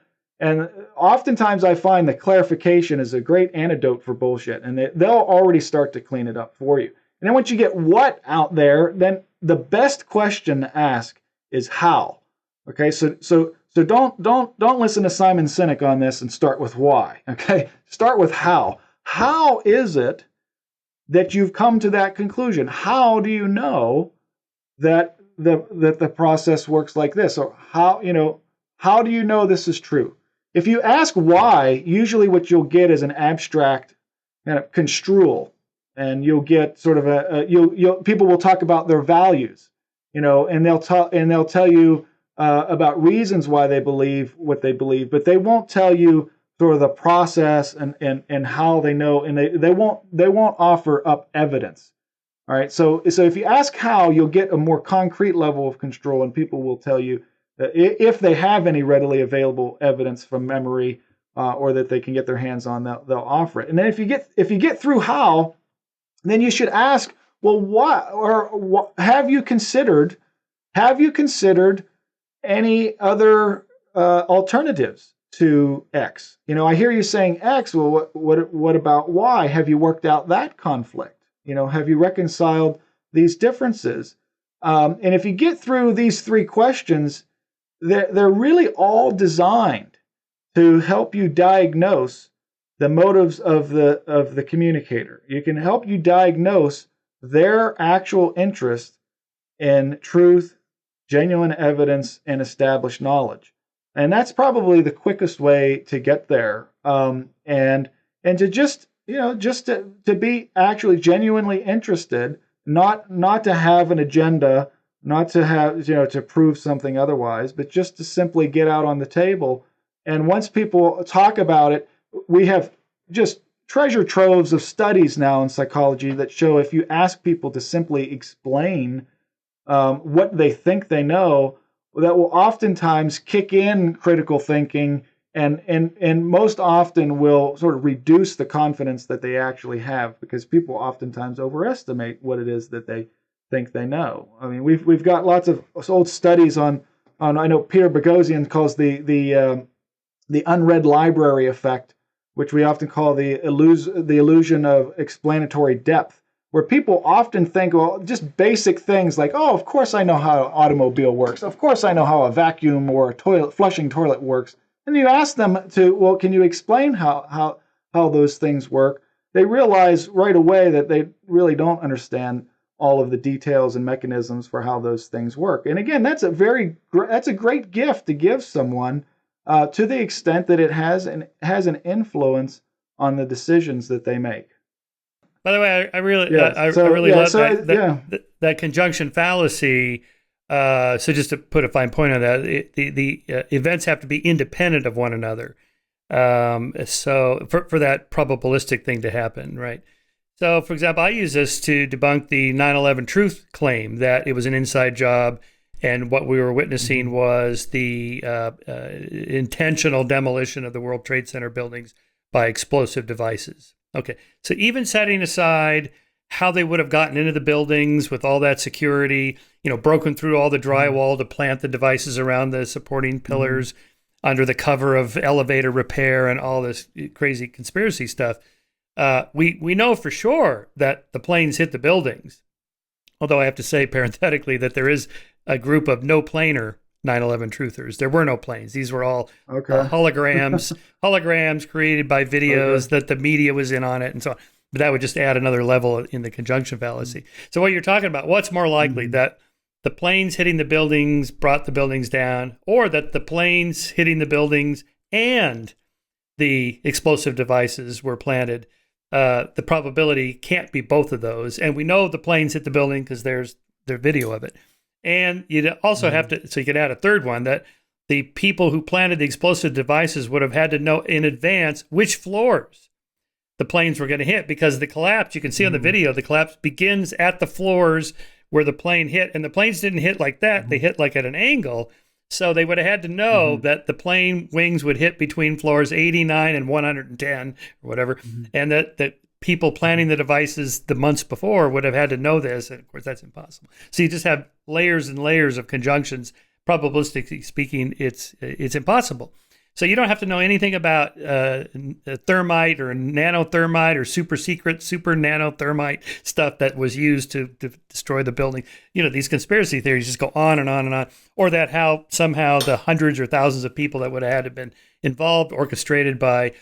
oftentimes I find that clarification is a great antidote for bullshit, and they'll already start to clean it up for you. And then once you get what out there, then the best question to ask is how. Okay, so don't listen to Simon Sinek on this and start with why. Okay, start with how. How is it that you've come to that conclusion? How do you know that the process works like this? Or how do you know this is true? If you ask why, usually what you'll get is an abstract kind of construal, and you'll get sort of people will talk about their values, and they'll tell you about reasons why they believe what they believe, but they won't tell you sort of the process and how they know, and they won't offer up evidence. All right, so if you ask how, you'll get a more concrete level of control, and people will tell you that if they have any readily available evidence from memory, or that they can get their hands on, they'll offer it. And then if you get through how, then you should ask, well, what have you considered any other alternatives to X? I hear you saying X. Well, what about Y? Have you worked out that conflict? Have you reconciled these differences? And if you get through these 3 questions, they're really all designed to help you diagnose the motives of the communicator. You can help you diagnose their actual interest in truth, genuine evidence, and established knowledge. And that's probably the quickest way to get there. And to just to be actually genuinely interested, not to have an agenda not to have, to prove something otherwise, but just to simply get out on the table. And once people talk about it, we have just treasure troves of studies now in psychology that show if you ask people to simply explain what they think they know, that will oftentimes kick in critical thinking and most often will sort of reduce the confidence that they actually have, because people oftentimes overestimate what it is that they think they know. I mean, we've got lots of old studies on I know Peter Boghossian calls the unread library effect, which we often call the illusion of explanatory depth, where people often think, well, just basic things like, oh, of course I know how an automobile works. Of course I know how a vacuum or a flushing toilet works. And you ask them to, well, can you explain how those things work? They realize right away that they really don't understand all of the details and mechanisms for how those things work. And again, that's a great gift to give someone, to the extent that it has an influence on the decisions that they make. By the way, I really love that conjunction fallacy. So just to put a fine point on that, the events have to be independent of one another. So for that probabilistic thing to happen, right? So, for example, I use this to debunk the 9/11 truth claim that it was an inside job, and what we were witnessing was the intentional demolition of the World Trade Center buildings by explosive devices. Okay, so even setting aside how they would have gotten into the buildings with all that security, broken through all the drywall to plant the devices around the supporting pillars under the cover of elevator repair and all this crazy conspiracy stuff, we know for sure that the planes hit the buildings. Although I have to say parenthetically that there is a group of no-planer 9/11 truthers. There were no planes. These were all holograms created by videos that the media was in on it and so on. But that would just add another level in the conjunction fallacy. So what you're talking about, what's more likely, that the planes hitting the buildings brought the buildings down, or that the planes hitting the buildings and the explosive devices were planted? The probability can't be both of those. And we know the planes hit the building because there's video of it. And you'd also have to, so you could add a third one, that the people who planted the explosive devices would have had to know in advance which floors the planes were going to hit, because the collapse, you can see on the video, the collapse begins at the floors where the plane hit. And the planes didn't hit like that. They hit like at an angle. So they would have had to know that the plane wings would hit between floors 89 and 110 or whatever. And that people planning the devices the months before would have had to know this. And of course, that's impossible. So you just have layers and layers of conjunctions. Probabilistically speaking, it's impossible. So you don't have to know anything about thermite or nanothermite or super secret, super nanothermite stuff that was used to destroy the building. These conspiracy theories just go on and on and on. Or that how somehow the hundreds or thousands of people that would have had to been involved, orchestrated by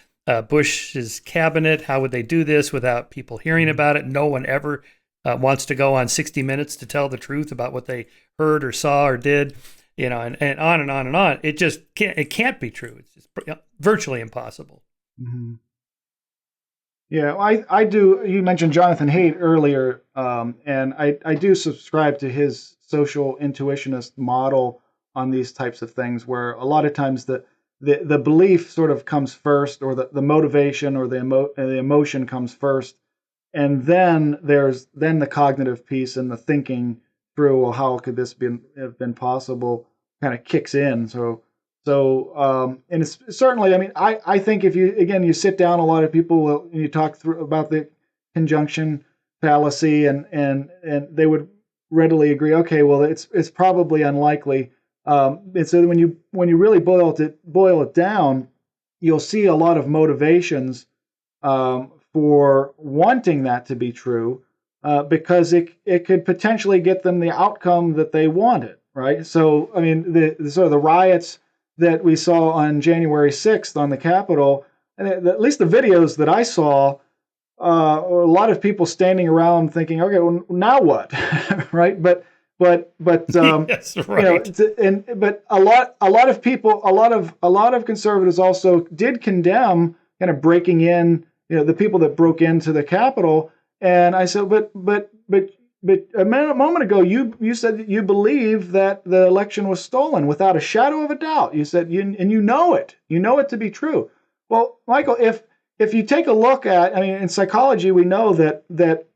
Bush's cabinet, how would they do this without people hearing about it? No one ever wants to go on 60 Minutes to tell the truth about what they heard or saw or did. And on and on and on. It just can't be true. It's just virtually impossible. Yeah, I do. You mentioned Jonathan Haidt earlier, and I do subscribe to his social intuitionist model on these types of things, where a lot of times the belief sort of comes first, or the motivation or the emotion comes first, and then there's the cognitive piece and the thinking through, well, how could this have been possible, kind of kicks in. So and it's certainly, I mean, I think if you sit down, a lot of people and you talk through about the conjunction fallacy, and they would readily agree, okay, well, it's probably unlikely. And so when you really boil it down, you'll see a lot of motivations for wanting that to be true. Because it could potentially get them the outcome that they wanted, right? So, I mean, the sort of the riots that we saw on January 6th on the Capitol, and at least the videos that I saw, a lot of people standing around thinking, okay, well, now what, right? But yes, right. But a lot of people, a lot of conservatives also did condemn kind of breaking in, the people that broke into the Capitol. And I said, but a moment ago, you said that you believe that the election was stolen without a shadow of a doubt. You said and you know it to be true. Well, Michael, if you take a look at, I mean, in psychology, we know that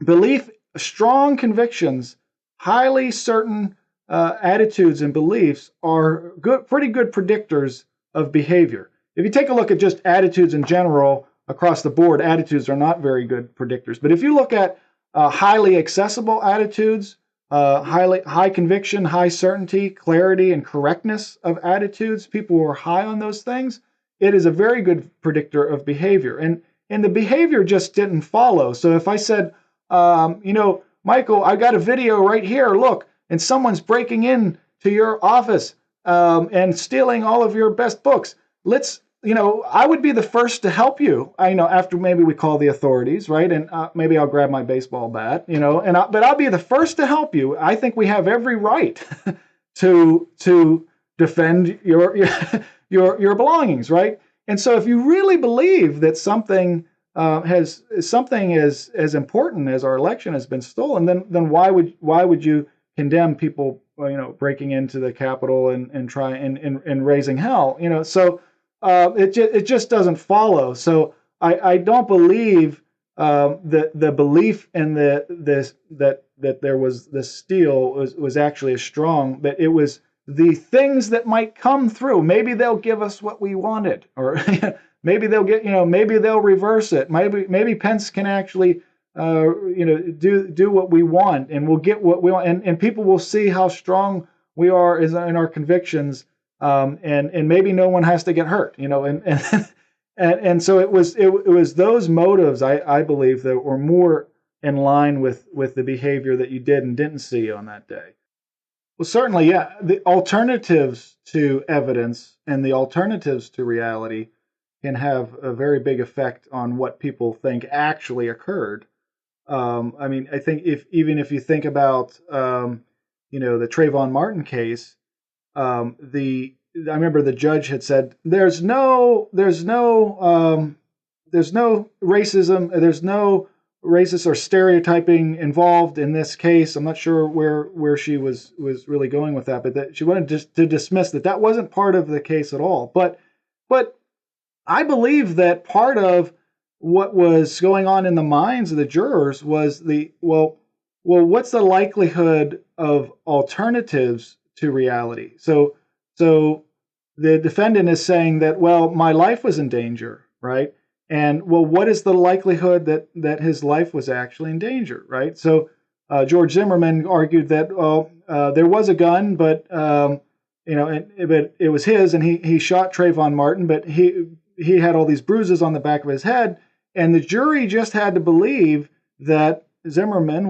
belief, strong convictions, highly certain attitudes and beliefs are pretty good predictors of behavior. If you take a look at just attitudes in general across the board, attitudes are not very good predictors. But if you look at highly accessible attitudes, high conviction, high certainty, clarity, and correctness of attitudes, people who are high on those things, it is a very good predictor of behavior. And the behavior just didn't follow. So if I said, Michael, I got a video right here, look, and someone's breaking in to your office and stealing all of your best books. I would be the first to help you. After maybe we call the authorities, right? And maybe I'll grab my baseball bat, but I'll be the first to help you. I think we have every right to defend your belongings, right? And so if you really believe that something as important as our election has been stolen, then why would you condemn people, breaking into the Capitol and try and raising hell? So it just doesn't follow. So I don't believe the belief in that there was the steal was actually as strong. That it was the things that might come through. Maybe they'll give us what we wanted, or maybe they'll maybe they'll reverse it. Maybe Pence can actually do what we want, and we'll get what we want, and people will see how strong we are in our convictions, and maybe no one has to get hurt, and so it was those motives, I believe, that were more in line with the behavior that you did and didn't see on that day. Well, certainly, yeah. The alternatives to evidence and the alternatives to reality can have a very big effect on what people think actually occurred. I think even if you think about, the Trayvon Martin case, I remember the judge had said, there's no racism, there's no racist or stereotyping involved in this case. I'm not sure where she was really going with that, but that she wanted to dismiss that wasn't part of the case at all. But I believe that part of what was going on in the minds of the jurors was what's the likelihood of alternatives to reality? So the defendant is saying that, well, my life was in danger, right? And well, what is the likelihood that his life was actually in danger, right? So George Zimmerman argued that there was a gun, but but it was his, and he shot Trayvon Martin, but he had all these bruises on the back of his head, and the jury just had to believe that Zimmerman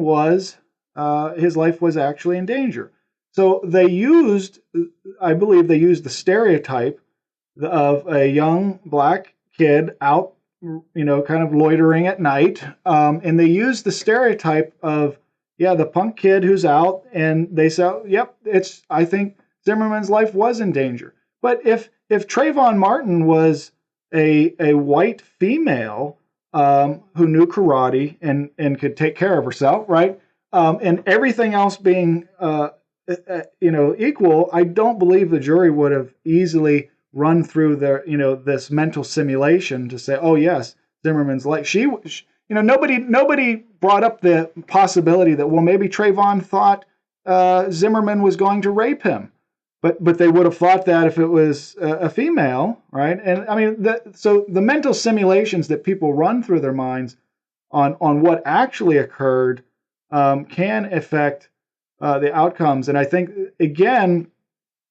his life was actually in danger. So I believe they used the stereotype of a young black kid out, kind of loitering at night. And they used the stereotype of, the punk kid who's out, and they said, yep, I think Zimmerman's life was in danger. But if Trayvon Martin was a white female who knew karate and could take care of herself, right? And everything else being, equal, I don't believe the jury would have easily run through this mental simulation to say, oh yes, Zimmerman's life. Nobody brought up the possibility that, well, maybe Trayvon thought Zimmerman was going to rape him, but they would have thought that if it was a female, right? And I mean, so the mental simulations that people run through their minds on what actually occurred can affect the outcomes. And I think, again,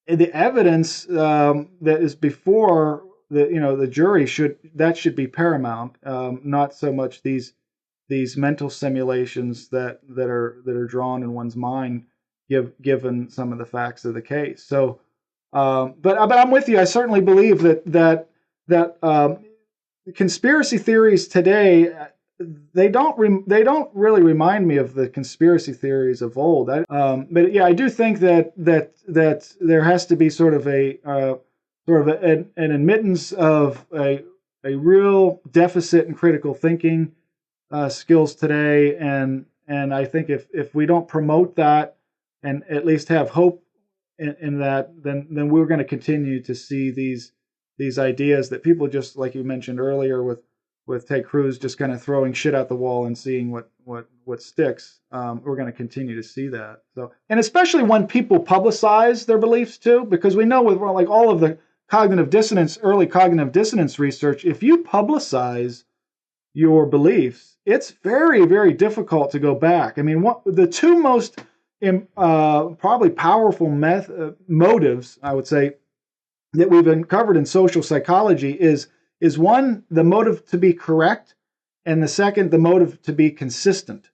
the evidence that is before the jury should be paramount, not so much these mental simulations that are drawn in one's mind, given some of the facts of the case. So, but I'm with you. I certainly believe that conspiracy theories today, they don't really remind me of the conspiracy theories of old. But yeah, I do think that there has to be sort of an admittance of a real deficit in critical thinking skills today, and And I think if we don't promote that and at least have hope in that, then we're going to continue to see these ideas that people, just like you mentioned earlier with Ted Cruz, just kind of throwing shit at the wall and seeing what sticks. We're going to continue to see that. So, and especially when people publicize their beliefs too, because we know with like all of the early cognitive dissonance research, if you publicize your beliefs, it's very, very difficult to go back. I mean, the two most probably powerful motives, I would say, that we've uncovered in social psychology is one, the motive to be correct, and the second, the motive to be consistent.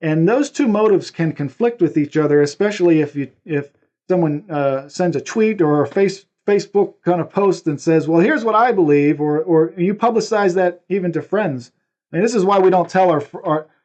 And those two motives can conflict with each other, especially if someone sends a tweet or a Facebook kind of post and says, well, here's what I believe, or you publicize that even to friends. And this is why we don't tell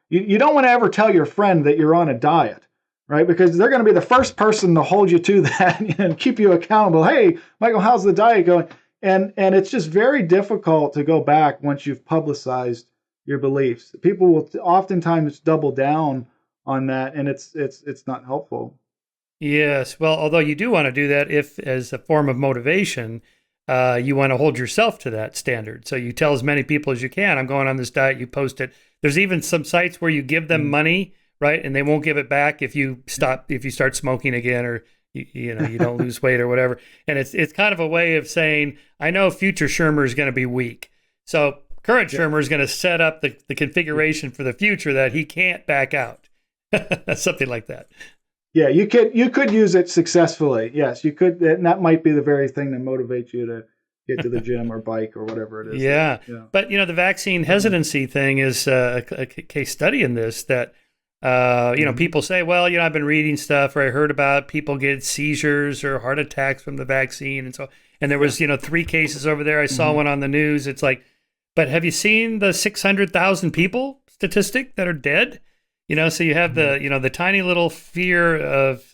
you don't want to ever tell your friend that you're on a diet, right? Because they're going to be the first person to hold you to that and keep you accountable. Hey, Michael, how's the diet going? And it's just very difficult to go back once you've publicized your beliefs. People will oftentimes double down on that, and it's not helpful. Yes. Well, although you do want to do that if, as a form of motivation, you want to hold yourself to that standard. So you tell as many people as you can, I'm going on this diet, you post it. There's even some sites where you give them money, right? And they won't give it back if you start smoking again, or you don't lose weight or whatever. And it's kind of a way of saying, I know future Shermer is going to be weak. So current Shermer is going to set up the configuration for the future that he can't back out. Something like that. Yeah, you could use it successfully. Yes, you could. And that might be the very thing that motivates you to get to the gym or bike or whatever it is. Yeah. But the vaccine hesitancy thing is a case study in this. That people say, well, I've been reading stuff, or I heard about people get seizures or heart attacks from the vaccine, and there was 3 cases over there. I saw one on the news. It's like, but have you seen the 600,000 people statistic that are dead? So you have the tiny little fear of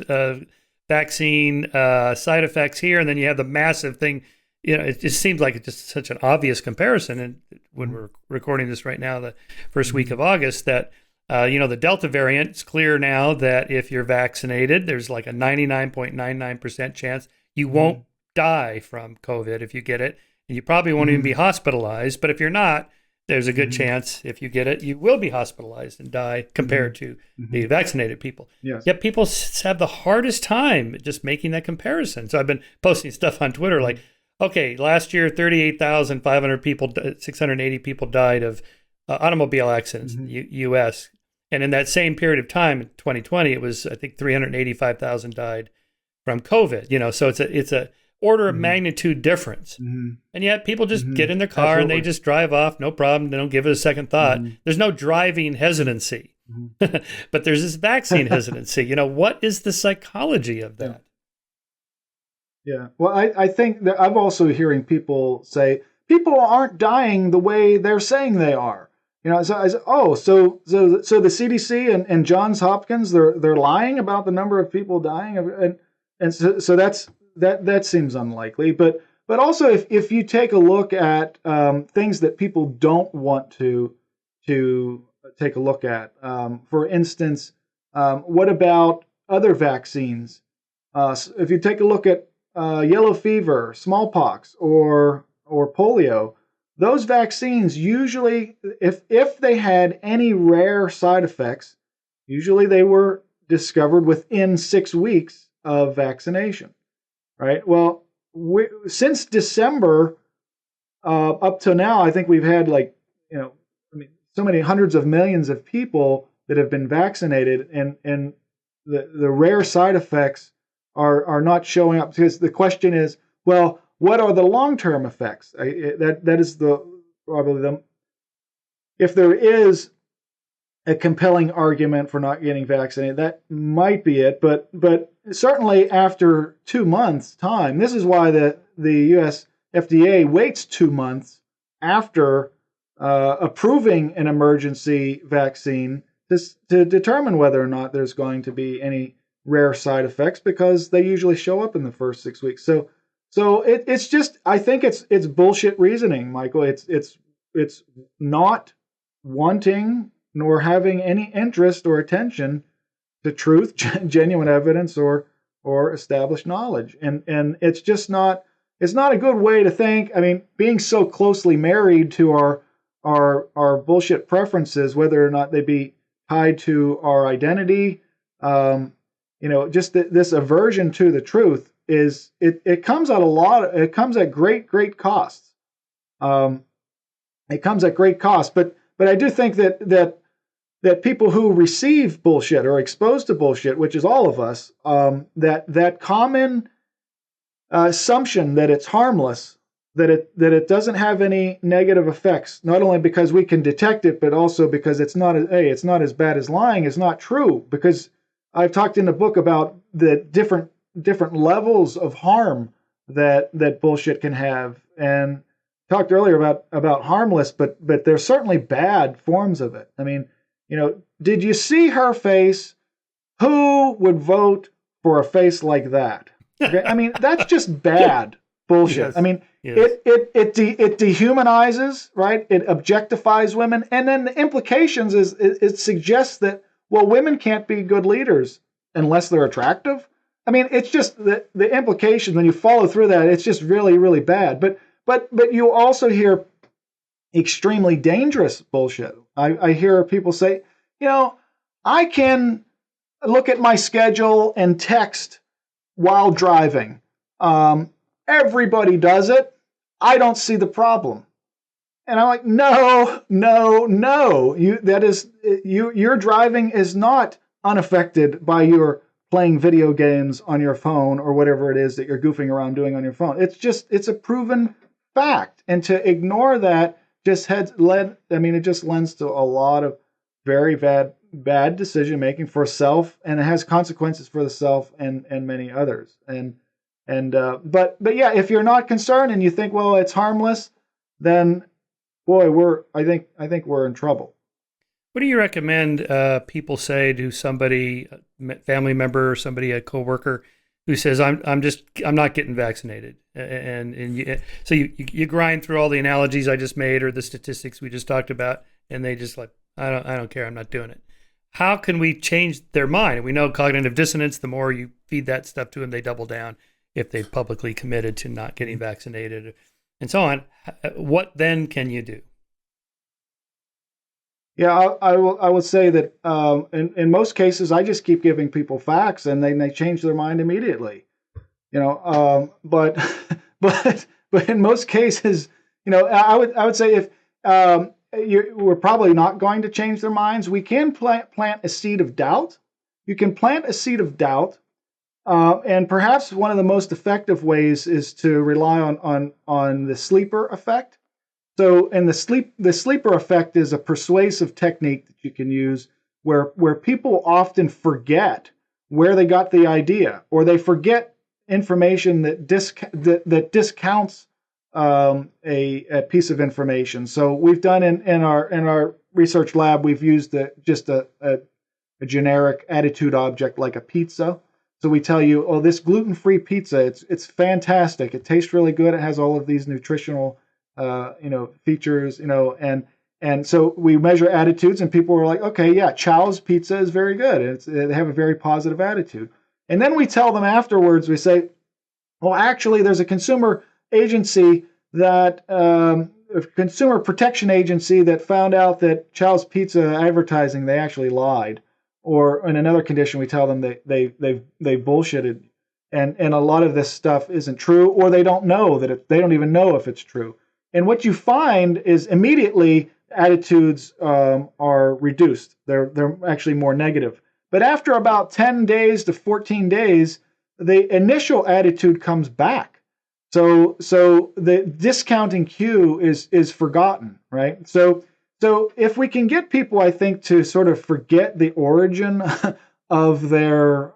vaccine side effects here, and then you have the massive thing. It just seems like it's just such an obvious comparison. And when we're recording this right now, the first week of August, that the Delta variant, it's clear now that if you're vaccinated, there's like a 99.99% chance you won't die from COVID if you get it, and you probably won't even be hospitalized. But if you're not, there's a good chance if you get it, you will be hospitalized and die compared to the vaccinated people. Yes. Yet people have the hardest time just making that comparison. So I've been posting stuff on Twitter like, okay, last year, 38,500 people, 680 people died of automobile accidents in the U.S. And in that same period of time, in 2020, it was, I think, 385,000 died from COVID. So it's a order of magnitude difference. And yet people just get in their car and they just drive off, no problem. They don't give it a second thought. There's no driving hesitancy, but there's this vaccine hesitancy. What is the psychology of that? Yeah. Well, I think that I'm also hearing people say people aren't dying the way they're saying they are. So the CDC and Johns Hopkins, they're lying about the number of people dying, and so that seems unlikely. But also, if you take a look at things that people don't want to take a look at, for instance, what about other vaccines? If you take a look at yellow fever, smallpox, or polio, those vaccines usually, if they had any rare side effects, usually they were discovered within 6 weeks of vaccination. Right. Well, since December up to now, I think we've had so many hundreds of millions of people that have been vaccinated, and the rare side effects are not showing up, because the question is, well, what are the long-term effects? That is probably if there is a compelling argument for not getting vaccinated, that might be it. But certainly after 2 months' time, this is why the U.S. FDA waits 2 months after approving an emergency vaccine to determine whether or not there's going to be any rare side effects, because they usually show up in the first 6 weeks. So it's just, I think it's bullshit reasoning, Michael. It's not wanting nor having any interest or attention to truth, genuine evidence, or established knowledge. And it's just not, it's not a good way to think. I mean, being so closely married to our bullshit preferences, whether or not they be tied to our identity, just this aversion to the truth is it comes at it comes at great costs. It comes at great cost, but I do think that people who receive bullshit or are exposed to bullshit, which is all of us, that common assumption that it's harmless, that it doesn't have any negative effects, not only because we can detect it, but also because it's not as bad as lying, is not true. Because I've talked in the book about the different levels of harm that bullshit can have, and talked earlier about harmless, but there's certainly bad forms of it. I mean, did you see her face? Who would vote for a face like that? Okay? I mean, that's just bad bullshit. Yes. I mean, yes. it dehumanizes, right? It objectifies women, and then the implications is it suggests that, well, women can't be good leaders unless they're attractive. I mean, it's just the implication when you follow through that, it's just really, really bad. But you also hear extremely dangerous bullshit. I hear people say, I can look at my schedule and text while driving. Everybody does it. I don't see the problem. And I'm like, no. Your driving is not unaffected by your playing video games on your phone or whatever it is that you're goofing around doing on your phone. It's a proven fact. And to ignore that it just lends to a lot of very bad decision making for self, and it has consequences for the self and many others. But yeah, if you're not concerned and you think, well, it's harmless, then boy, I think we're in trouble. What do you recommend people say to somebody, a family member, or somebody, a coworker, who says, I'm not getting vaccinated, so you grind through all the analogies I just made or the statistics we just talked about, and they just like, I don't care, I'm not doing it. How can we change their mind? We know cognitive dissonance. The more you feed that stuff to them, they double down if they've publicly committed to not getting vaccinated, and so on. What then can you do? Yeah, I would say that in most cases, I just keep giving people facts, and they change their mind immediately. But in most cases, I would say if we're probably not going to change their minds, we can plant a seed of doubt. You can plant a seed of doubt, and perhaps one of the most effective ways is to rely on the sleeper effect. So, and the sleeper effect is a persuasive technique that you can use where people often forget where they got the idea, or they forget information that discounts a piece of information. So we've done in our research lab, we've used just a generic attitude object like a pizza. So we tell you, oh, this gluten-free pizza, it's fantastic. It tastes really good. It has all of these nutritional features, and so we measure attitudes, and people were like, okay, yeah, Chow's pizza is very good. They have a very positive attitude. And then we tell them afterwards, we say, well, actually, there's a consumer agency a consumer protection agency that found out that Chow's pizza advertising, they actually lied. Or in another condition, we tell them they bullshitted, and a lot of this stuff isn't true, or they don't know they don't even know if it's true. And what you find is immediately attitudes are reduced. They're actually more negative. But after about 10 days to 14 days, the initial attitude comes back. So the discounting cue is forgotten, right? So if we can get people, I think, to sort of forget the origin of their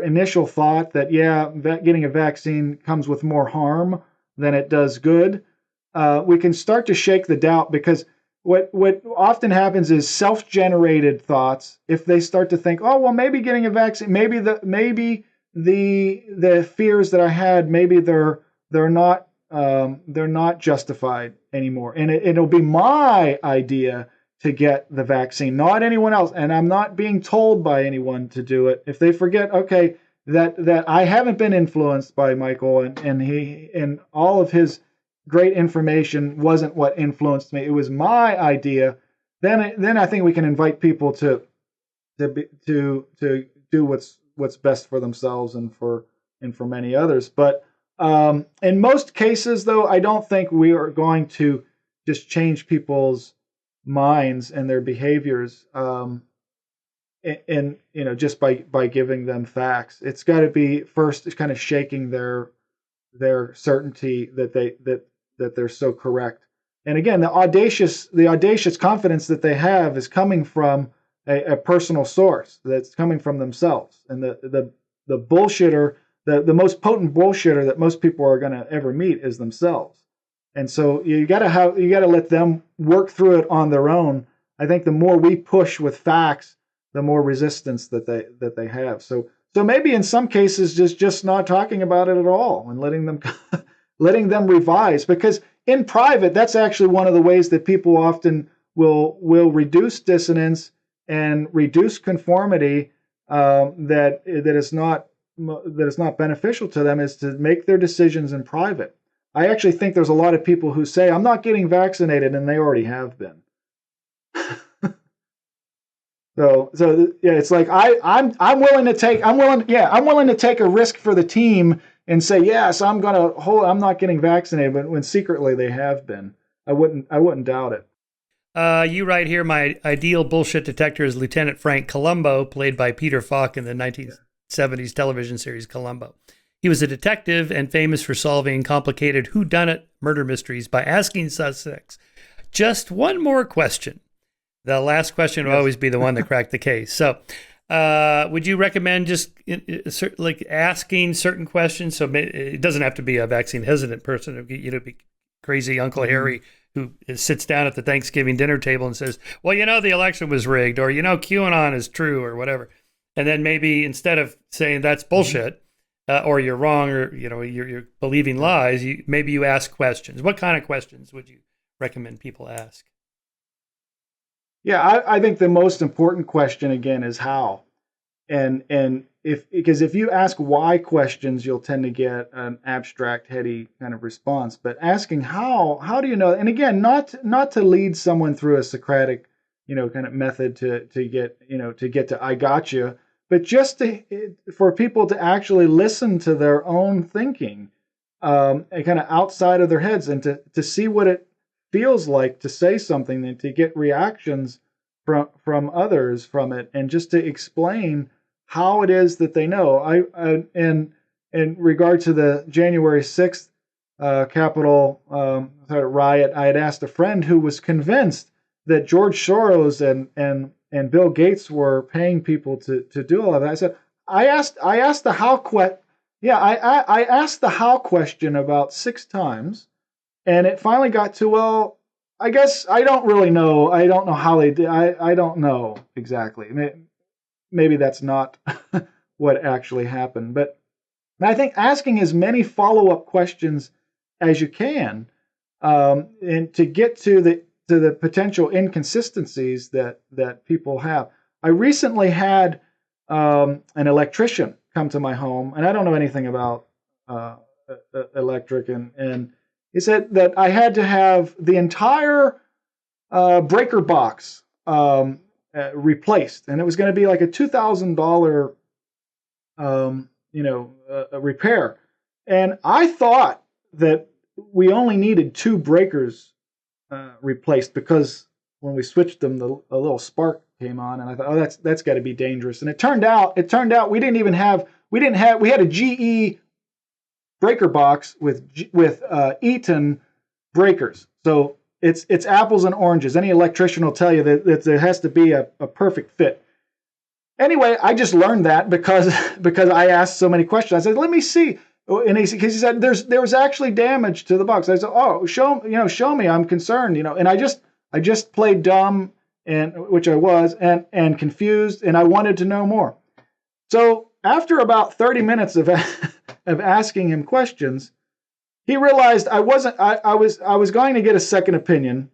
initial thought that, yeah, getting a vaccine comes with more harm than it does good, we can start to shake the doubt, because what often happens is self-generated thoughts. If they start to think, oh, well, maybe getting a vaccine, maybe the fears that I had, maybe they're not justified anymore, and it'll be my idea to get the vaccine, not anyone else. And I'm not being told by anyone to do it. If they forget, okay, that I haven't been influenced by Michael, and all of his great information wasn't what influenced me. It was my idea. Then I think we can invite people to do what's best for themselves and for many others. But in most cases, though, I don't think we are going to just change people's minds and their behaviors, and just by giving them facts. It's got to be first kind of shaking their certainty that they're so correct. And again, the audacious confidence that they have is coming from a personal source, that's coming from themselves. And the bullshitter, the most potent bullshitter that most people are going to ever meet is themselves. And so you got to let them work through it on their own. I think the more we push with facts, the more resistance that they have. So maybe in some cases just not talking about it at all and letting them revise, because in private, that's actually one of the ways that people often will reduce dissonance and reduce conformity, that is not beneficial to them, is to make their decisions in private. I actually think there's a lot of people who say, I'm not getting vaccinated, and they already have been. So yeah, it's like I'm willing to take a risk for the team and say, yes, I'm not getting vaccinated, but when secretly they have been. I wouldn't doubt it. You write here, my ideal bullshit detector is Lieutenant Frank Columbo, played by Peter Falk in the 1970s television series Columbo. He was a detective and famous for solving complicated whodunit murder mysteries by asking suspects just one more question. The last question will always be the one that cracked the case. So would you recommend just like asking certain questions? So it doesn't have to be a vaccine hesitant person. It would be crazy Uncle Harry who sits down at the Thanksgiving dinner table and says, well, the election was rigged, or, QAnon is true, or whatever. And then maybe instead of saying that's bullshit, or you're wrong, or, you're believing lies, maybe you ask questions. What kind of questions would you recommend people ask? Yeah, I think the most important question, again, is how. And because if you ask why questions, you'll tend to get an abstract, heady kind of response. But asking how do you know? And again, not to lead someone through a Socratic, kind of method to get to I got you, but just for people to actually listen to their own thinking, and kind of outside of their heads, and to see what it feels like to say something, and to get reactions from others from it, and just to explain how it is that they know. In regard to the January 6th Capitol riot, I had asked a friend who was convinced that George Soros and Bill Gates were paying people to do all of that. I said, I asked the how I asked the how question about 6 times, and it finally got to, well, I guess I don't really know. I don't know how they did. I don't know exactly. Maybe that's not what actually happened. But I think asking as many follow-up questions as you can, and to get to the potential inconsistencies that people have. I recently had an electrician come to my home, and I don't know anything about electric, and he said that I had to have the entire breaker box replaced, and it was going to be like a $2,000 repair. And I thought that we only needed 2 breakers replaced, because when we switched them, a little spark came on, and I thought, oh, that's got to be dangerous. And it turned out we had a GE breaker box with Eaton breakers. So it's apples and oranges. Any electrician will tell you that there has to be a perfect fit. Anyway, I just learned that because I asked so many questions. I said, let me see. And he said, there was actually damage to the box. I said, oh, show me. I'm concerned, And I just played dumb, which I was, and confused, and I wanted to know more. So after about 30 minutes of asking him questions, he realized I was going to get a second opinion,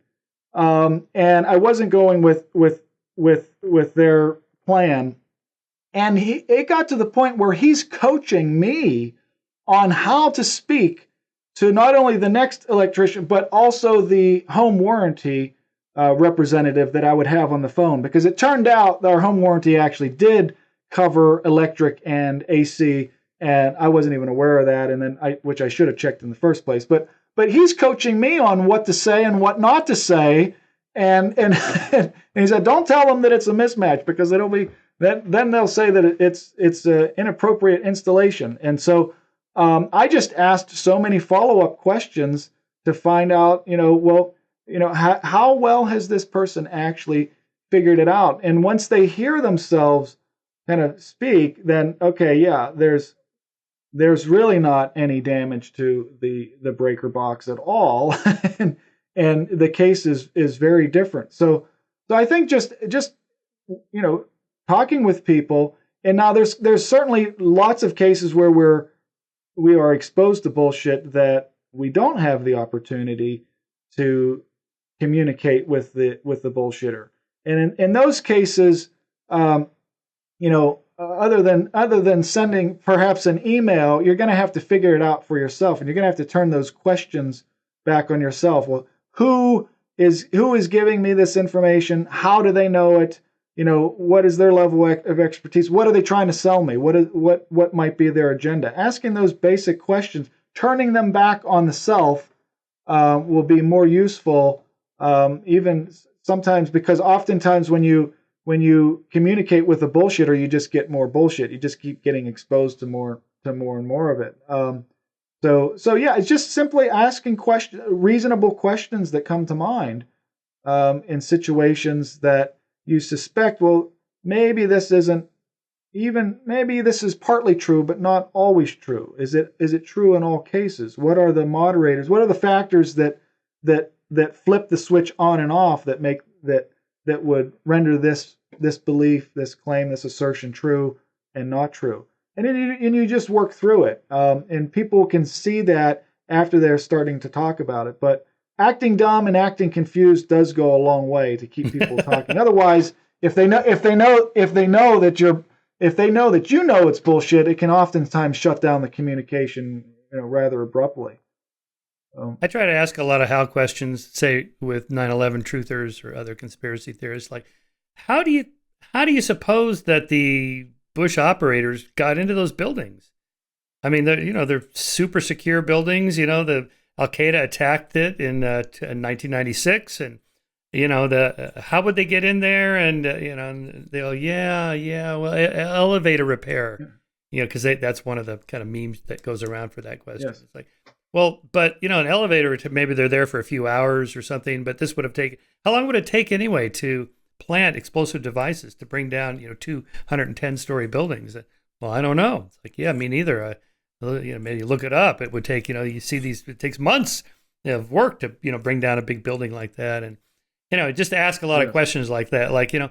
and I wasn't going with their plan. And it got to the point where he's coaching me on how to speak to not only the next electrician, but also the home warranty representative that I would have on the phone, because it turned out that our home warranty actually did cover electric and AC, and I wasn't even aware of that, and then which I should have checked in the first place. But he's coaching me on what to say and what not to say, and and he said, don't tell them that it's a mismatch, because it'll be then they'll say that it's an inappropriate installation. And so I just asked so many follow-up questions to find out, how well has this person actually figured it out? And once they hear themselves kind of speak, then okay, yeah, there's really not any damage to the breaker box at all, and the case is very different. So I think just talking with people, and now there's certainly lots of cases where we are exposed to bullshit that we don't have the opportunity to communicate with the bullshitter. And in those cases, other than sending perhaps an email, you're going to have to figure it out for yourself, and you're going to have to turn those questions back on yourself. Well, who is giving me this information? How do they know it? What is their level of expertise? What are they trying to sell me? What might be their agenda? Asking those basic questions, turning them back on the self, will be more useful, even sometimes, because oftentimes when you communicate with a bullshitter, you just get more bullshit. You just keep getting exposed to more and more of it. So yeah, it's just simply asking reasonable questions that come to mind in situations that you suspect, well, maybe this is partly true, but not always true. Is it true in all cases? What are the moderators? What are the factors that flip the switch on and off that would render this belief, this claim, this assertion true and not true? And you just work through it. And people can see that after they're starting to talk about it. But acting dumb and acting confused does go a long way to keep people talking. Otherwise, if they know that it's bullshit, it can oftentimes shut down the communication, rather abruptly. I try to ask a lot of how questions, say with 9/11 truthers or other conspiracy theorists, like how do you suppose that the Bush operators got into those buildings? I mean, they're super secure buildings. The Al-Qaeda attacked it in 1996, and how would they get in there? And and they'll well, elevator repair, because that's one of the kind of memes that goes around for that question. Yes. It's like, well, but an elevator, maybe they're there for a few hours or something, but this would have taken, how long would it take anyway to plant explosive devices to bring down 210-story buildings? Well, I don't know. It's like, yeah, me neither. Maybe look it up. It would take, you see these, it takes months of work to, bring down a big building like that. And, just ask a lot of questions like that. Like, I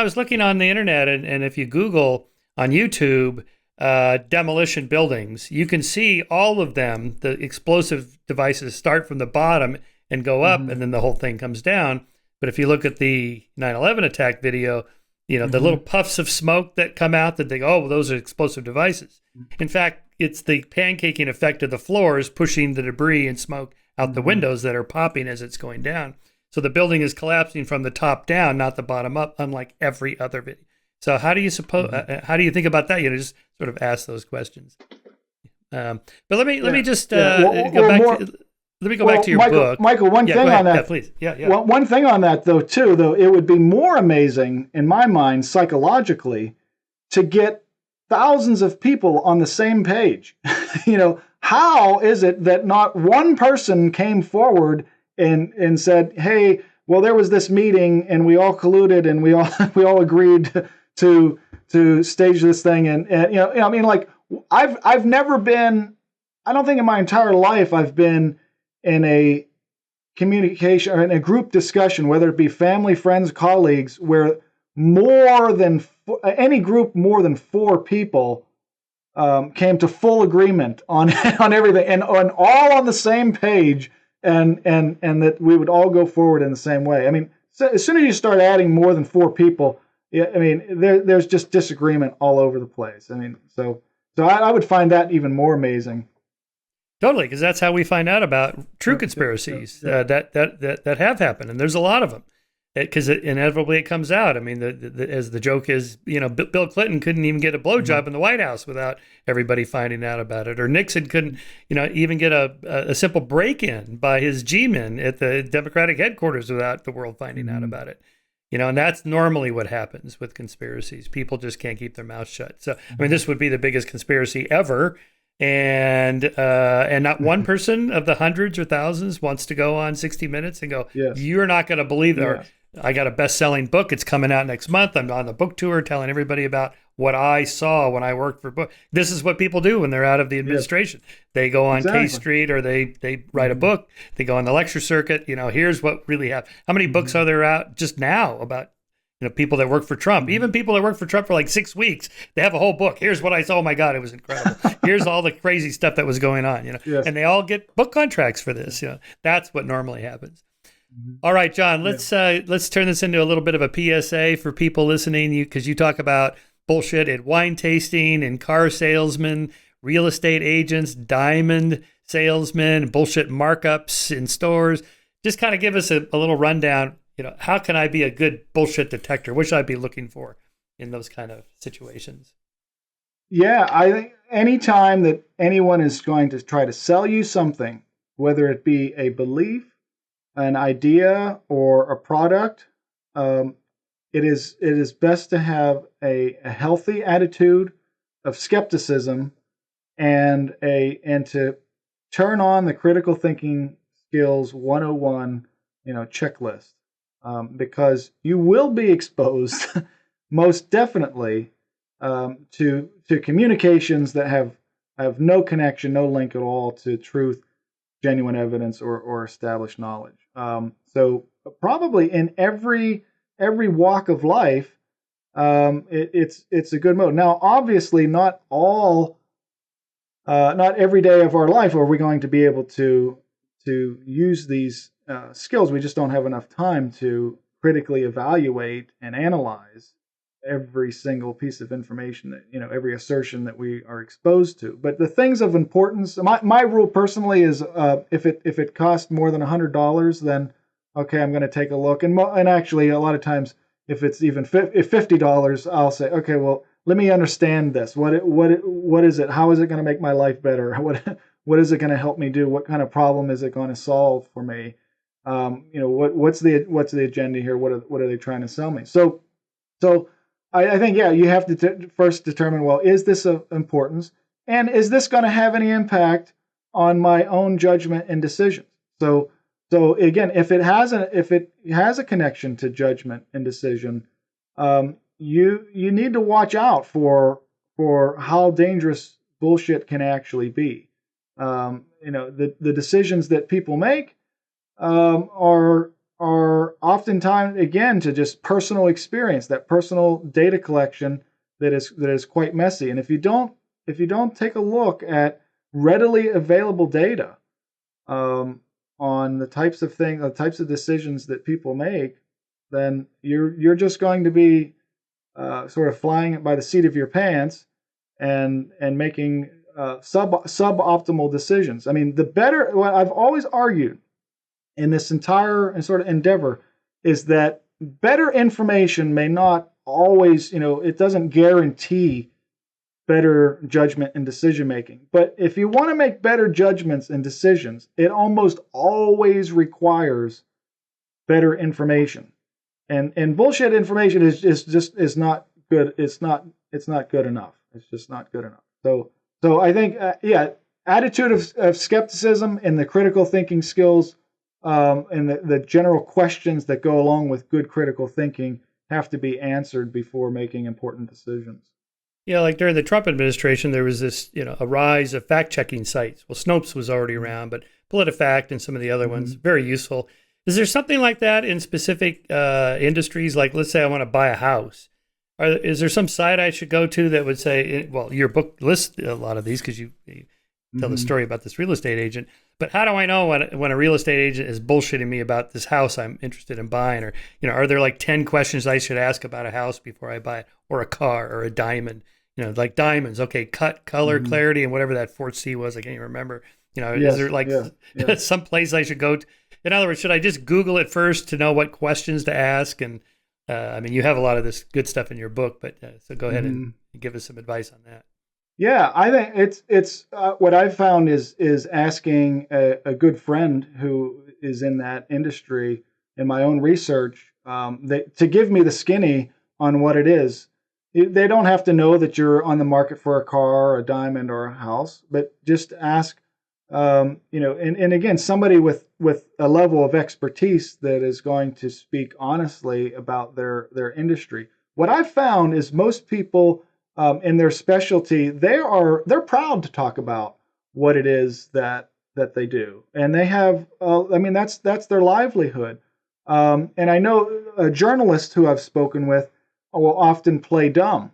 was looking on the internet, and if you Google on YouTube, demolition buildings, you can see all of them. The explosive devices start from the bottom and go up, and then the whole thing comes down. But if you look at the 9/11 attack video, the little puffs of smoke that come out, that they go, oh, those are explosive devices. In fact, it's the pancaking effect of the floors pushing the debris and smoke out the windows that are popping as it's going down. So the building is collapsing from the top down, not the bottom up, unlike every other video. So how do you how do you think about that? Just sort of ask those questions. But let me just go back. Let me go back to your book. Michael, one thing on that. Yeah, please. Yeah. One thing on that, though, it would be more amazing, in my mind, psychologically, to get thousands of people on the same page. How is it that not one person came forward and said, hey, well, there was this meeting and we all colluded and we all agreed to stage this thing. And I mean, like, I've never been, I don't think in my entire life I've been in a communication or in a group discussion, whether it be family, friends, colleagues, where any group more than 4 people came to full agreement on everything, and all on the same page, and that we would all go forward in the same way. I mean, so as soon as you start adding more than 4 people, yeah, I mean, there's just disagreement all over the place. I mean, so I would find that even more amazing. Totally, because that's how we find out about true conspiracies that have happened, and there's a lot of them. Because inevitably it comes out. I mean, as the joke is, Bill Clinton couldn't even get a blowjob in the White House without everybody finding out about it, or Nixon couldn't, even get a simple break-in by his G-men at the Democratic headquarters without the world finding out about it. And that's normally what happens with conspiracies. People just can't keep their mouths shut. So, I mean, this would be the biggest conspiracy ever. And not one person of the hundreds or thousands wants to go on 60 Minutes and go, yes, you're not going to believe that. Yes. I got a best-selling book. It's coming out next month. I'm on the book tour telling everybody about what I saw when I worked for book. This is what people do when they're out of the administration. Yes. They go on K Street, or they write a book. They go on the lecture circuit. Here's what really happened. How many books are there out just now about people that work for Trump? Even people that work for Trump for like 6 weeks, they have a whole book. Here's what I saw. Oh my God, it was incredible. Here's all the crazy stuff that was going on. Yes. And they all get book contracts for this. That's what normally happens. All right, John, let's turn this into a little bit of a PSA for people listening, because you talk about bullshit at wine tasting and car salesmen, real estate agents, diamond salesmen, bullshit markups in stores. Just kind of give us a little rundown. How can I be a good bullshit detector? What should I be looking for in those kind of situations? Yeah, I think anytime that anyone is going to try to sell you something, whether it be a belief, an idea, or a product, it is best to have a healthy attitude of skepticism and to turn on the critical thinking skills 101 checklist, because you will be exposed most definitely to communications that have no connection, no link at all to truth, genuine evidence, or established knowledge. So probably in every walk of life, it's a good mode. Now, obviously, not every day of our life are we going to be able to use these skills. We just don't have enough time to critically evaluate and analyze every single piece of information that, every assertion that we are exposed to. But the things of importance, my rule personally is, if it costs more than $100, then okay, I'm going to take a look. And actually, a lot of times, if it's even $50, I'll say, okay, well, let me understand this. What is it? How is it going to make my life better? What is it going to help me do? What kind of problem is it going to solve for me? What's the agenda here? What are they trying to sell me? So I think, you have to first determine, well, is this of importance? And is this going to have any impact on my own judgment and decisions? So again, if it has a connection to judgment and decision, you need to watch out for how dangerous bullshit can actually be. The decisions that people make are oftentimes, again, to just personal experience, that personal data collection that is quite messy. And if you don't take a look at readily available data on the types of decisions that people make, then you're just going to be sort of flying by the seat of your pants and making suboptimal decisions. I mean, what I've always argued in this entire sort of endeavor is that better information may not always, it doesn't guarantee better judgment and decision making. But if you want to make better judgments and decisions, it almost always requires better information. And bullshit information is not good. It's not good enough. It's just not good enough. So I think attitude of skepticism and the critical thinking skills and the general questions that go along with good critical thinking have to be answered before making important decisions. Yeah, like during the Trump administration, there was this, a rise of fact-checking sites. Well, Snopes was already around, but PolitiFact and some of the other ones, very useful. Is there something like that in specific industries? Like, let's say I want to buy a house. Is there some site I should go to that would say, well, your book lists a lot of these because you tell the Mhm. story about this real estate agent. But how do I know when a real estate agent is bullshitting me about this house I'm interested in buying? Or, are there like 10 questions I should ask about a house before I buy it, or a car or a diamond? Like diamonds, okay, cut, color, Mhm. clarity, and whatever that fourth C was, I can't even remember. Is there Yes. like Yeah. Yeah. some place I should go to? In other words, should I just Google it first to know what questions to ask? And you have a lot of this good stuff in your book, but so go ahead and Mhm. give us some advice on that. Yeah, I think it's what I've found is asking a good friend who is in that industry in my own research, to give me the skinny on what it is. They don't have to know that you're on the market for a car, a diamond, or a house, but just ask, and again, somebody with a level of expertise that is going to speak honestly about their industry. What I've found is most people, in their specialty, they're proud to talk about what it is that they do, and they have. That's their livelihood. And I know journalists who I've spoken with will often play dumb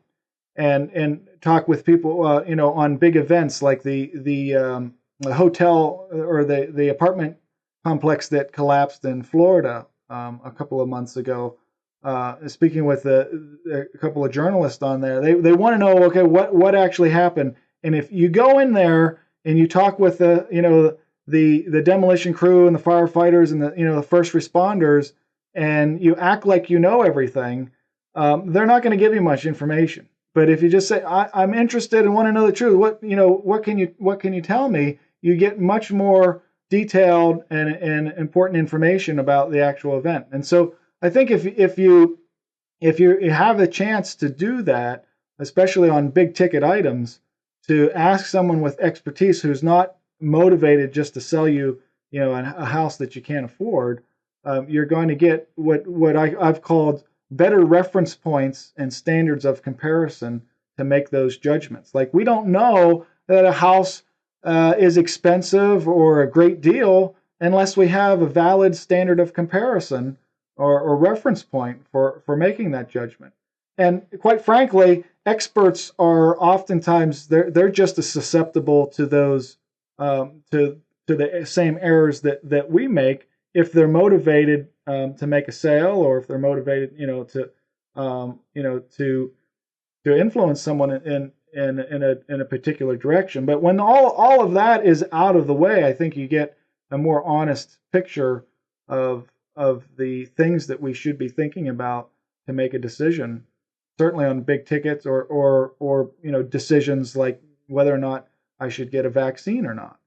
and talk with people, on big events like the hotel or the apartment complex that collapsed in Florida a couple of months ago. Speaking with a couple of journalists on there, they want to know, okay, what actually happened. And if you go in there and you talk with the demolition crew and the firefighters and the first responders, and you act like you know everything, they're not going to give you much information. But if you just say, I'm interested and want to know the truth, what can you tell me? You get much more detailed and important information about the actual event. And so I think if you have the chance to do that, especially on big ticket items, to ask someone with expertise who's not motivated just to sell you, a house that you can't afford, you're going to get what I've called better reference points and standards of comparison to make those judgments. Like, we don't know that a house is expensive or a great deal unless we have a valid standard of comparison or reference point for making that judgment. And quite frankly, experts are oftentimes they're just as susceptible to those to the same errors that we make if they're motivated to make a sale, or if they're motivated, to influence someone in a particular direction. But when all of that is out of the way, I think you get a more honest picture of the things that we should be thinking about to make a decision. Certainly on big tickets, or decisions like whether or not I should get a vaccine or not.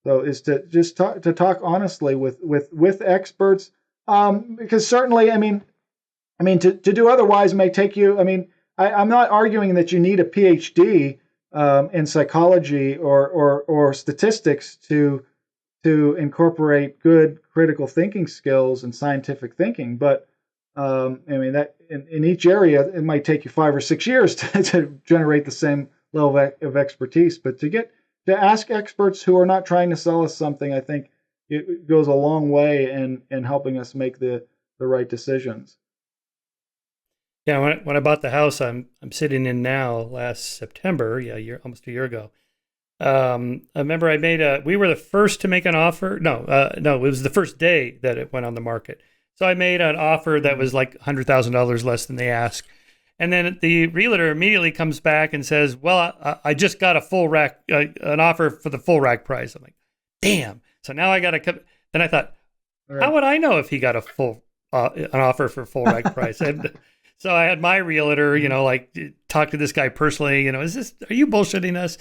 So is to just talk honestly with experts, because certainly, to do otherwise may take you. I'm not arguing that you need a PhD in psychology or statistics to incorporate good critical thinking skills and scientific thinking, but that in each area it might take you 5 or 6 years to generate the same level of expertise. But to ask experts who are not trying to sell us something, I think it goes a long way in helping us make the right decisions. Yeah, when I bought the house I'm sitting in now last September, almost a year ago. I remember we were the first to make an offer. No, it was the first day that it went on the market. So I made an offer that was like $100,000 less than they asked. And then the realtor immediately comes back and says, well, I just got a full rack, an offer for the full rack price. I'm like, damn. So now I got to come. Then I thought, how would I know if he got an offer for full rack price? And so I had my realtor, talk to this guy personally. Are you bullshitting us?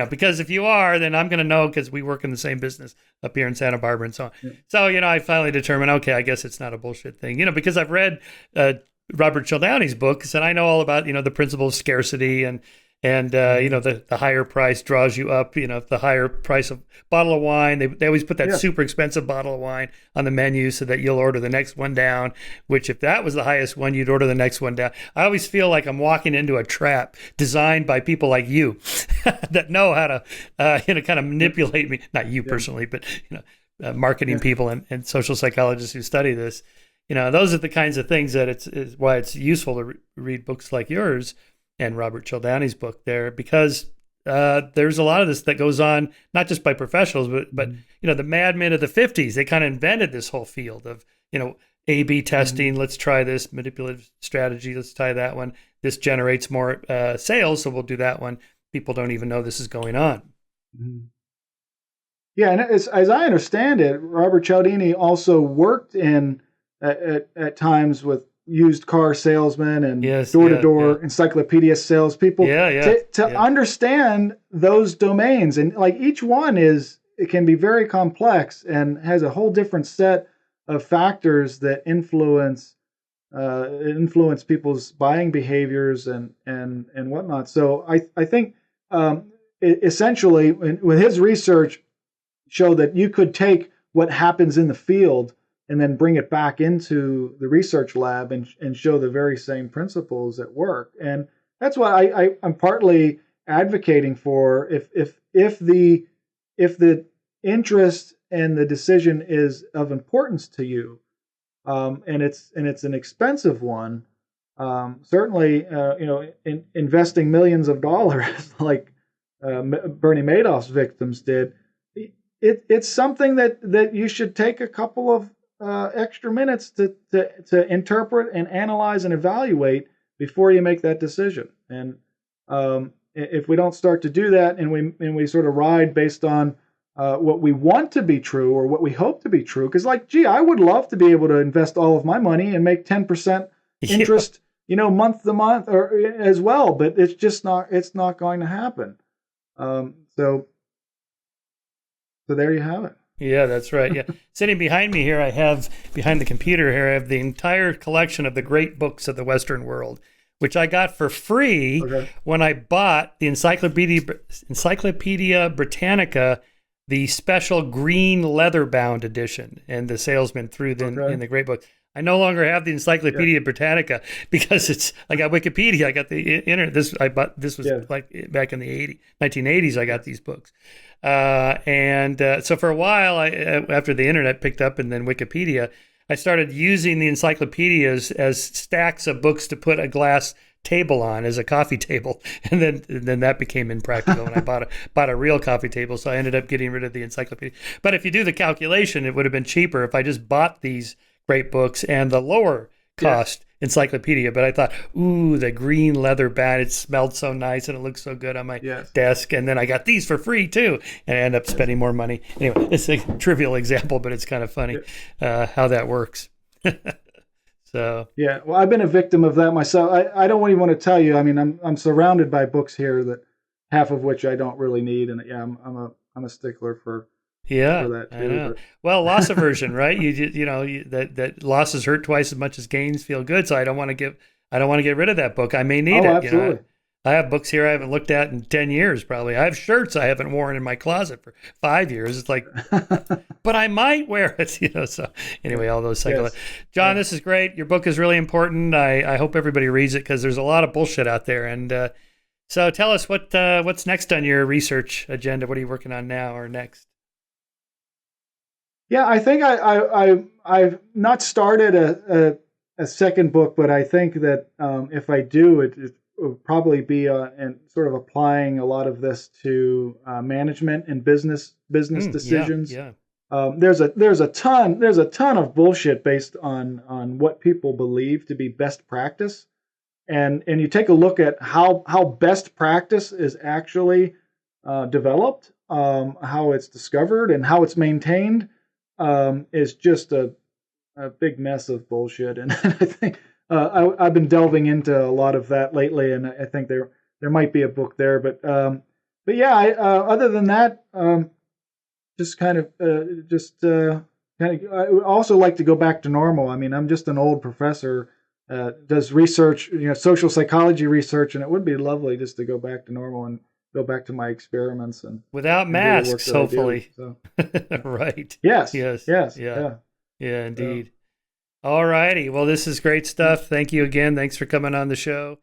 Because if you are, then I'm going to know, because we work in the same business up here in Santa Barbara and so on. Yeah. So, I finally determined, okay, I guess it's not a bullshit thing, because I've read Robert Cialdini's books, and I know all about, the principle of scarcity and the higher price draws you up, the higher price of bottle of wine. They always put that super expensive bottle of wine on the menu so that you'll order the next one down, which if that was the highest one, you'd order the next one down. I always feel like I'm walking into a trap designed by people like you that know how to, kind of manipulate me. Not you personally, but, marketing people and social psychologists who study this. Those are the kinds of things that is why it's useful to read books like yours and Robert Cialdini's book there, because there's a lot of this that goes on, not just by professionals, but the madmen of the 50s, they kind of invented this whole field of, A/B testing. Let's try this manipulative strategy. Let's try that one. This generates more sales, so we'll do that one. People don't even know this is going on. Yeah, and as I understand it, Robert Cialdini also worked at times with used car salesmen and door-to-door encyclopedia salespeople to understand those domains. And like each one it can be very complex and has a whole different set of factors that influence people's buying behaviors and whatnot. So I think essentially with his research showed that you could take what happens in the field and then bring it back into the research lab and show the very same principles at work. And that's what I'm partly advocating for. If the interest and the decision is of importance to you, and it's an expensive one, certainly investing millions of dollars like Bernie Madoff's victims did, it's something that you should take a couple of extra minutes to interpret and analyze and evaluate before you make that decision. And if we don't start to do that, and we sort of ride based on what we want to be true or what we hope to be true, because I would love to be able to invest all of my money and make 10% interest, month to month or as well, but it's not going to happen. So there you have it. Yeah, that's right. Yeah. Sitting behind me here, behind the computer here, I have the entire collection of the great books of the Western world, which I got for free when I bought the Encyclopedia Britannica, the special green leather-bound edition, and the salesman threw in the great book. I no longer have the Encyclopedia Britannica because I got Wikipedia, I got the internet. This was like back in the 1980s. I got these books, so for a while, after the internet picked up and then Wikipedia, I started using the encyclopedias as stacks of books to put a glass table on as a coffee table, and then that became impractical, and I bought a real coffee table, so I ended up getting rid of the encyclopedia. But if you do the calculation, it would have been cheaper if I just bought these great books and the lower cost encyclopedia. But I thought, ooh, the green leather bound, it smelled so nice and it looked so good on my desk, and then I got these for free too, and I ended up spending more money. Anyway, it's a trivial example, but it's kind of funny how that works. So well, I've been a victim of that myself. I don't even want to tell you. I mean, I'm surrounded by books here that half of which I don't really need, and I'm a stickler for that too. I know. Well, loss aversion, right? That losses hurt twice as much as gains feel good. So I don't want to get rid of that book. I may need it. Absolutely. I have books here I haven't looked at in 10 years, probably. I have shirts I haven't worn in my closet for 5 years. It's like, but I might wear it, So anyway, all those cycles. Yes. John, this is great. Your book is really important. I hope everybody reads it because there's a lot of bullshit out there. And so tell us what's next on your research agenda. What are you working on now or next? Yeah, I think I've not started a second book, but I think that if I do, it will probably be and sort of applying a lot of this to management and business decisions. There's a ton of bullshit based on what people believe to be best practice, and you take a look at how best practice is actually developed, how it's discovered, and how it's maintained. Is just a big mess of bullshit, and I think I've been delving into a lot of that lately, and I think there might be a book there, but yeah, other than that, I would also like to go back to normal. I mean, I'm just an old professor, does research, social psychology research, and it would be lovely just to go back to normal and go back to my experiments and without masks, hopefully. So. Right. Yes. Yeah, indeed. All righty. Well, this is great stuff. Thank you again. Thanks for coming on the show.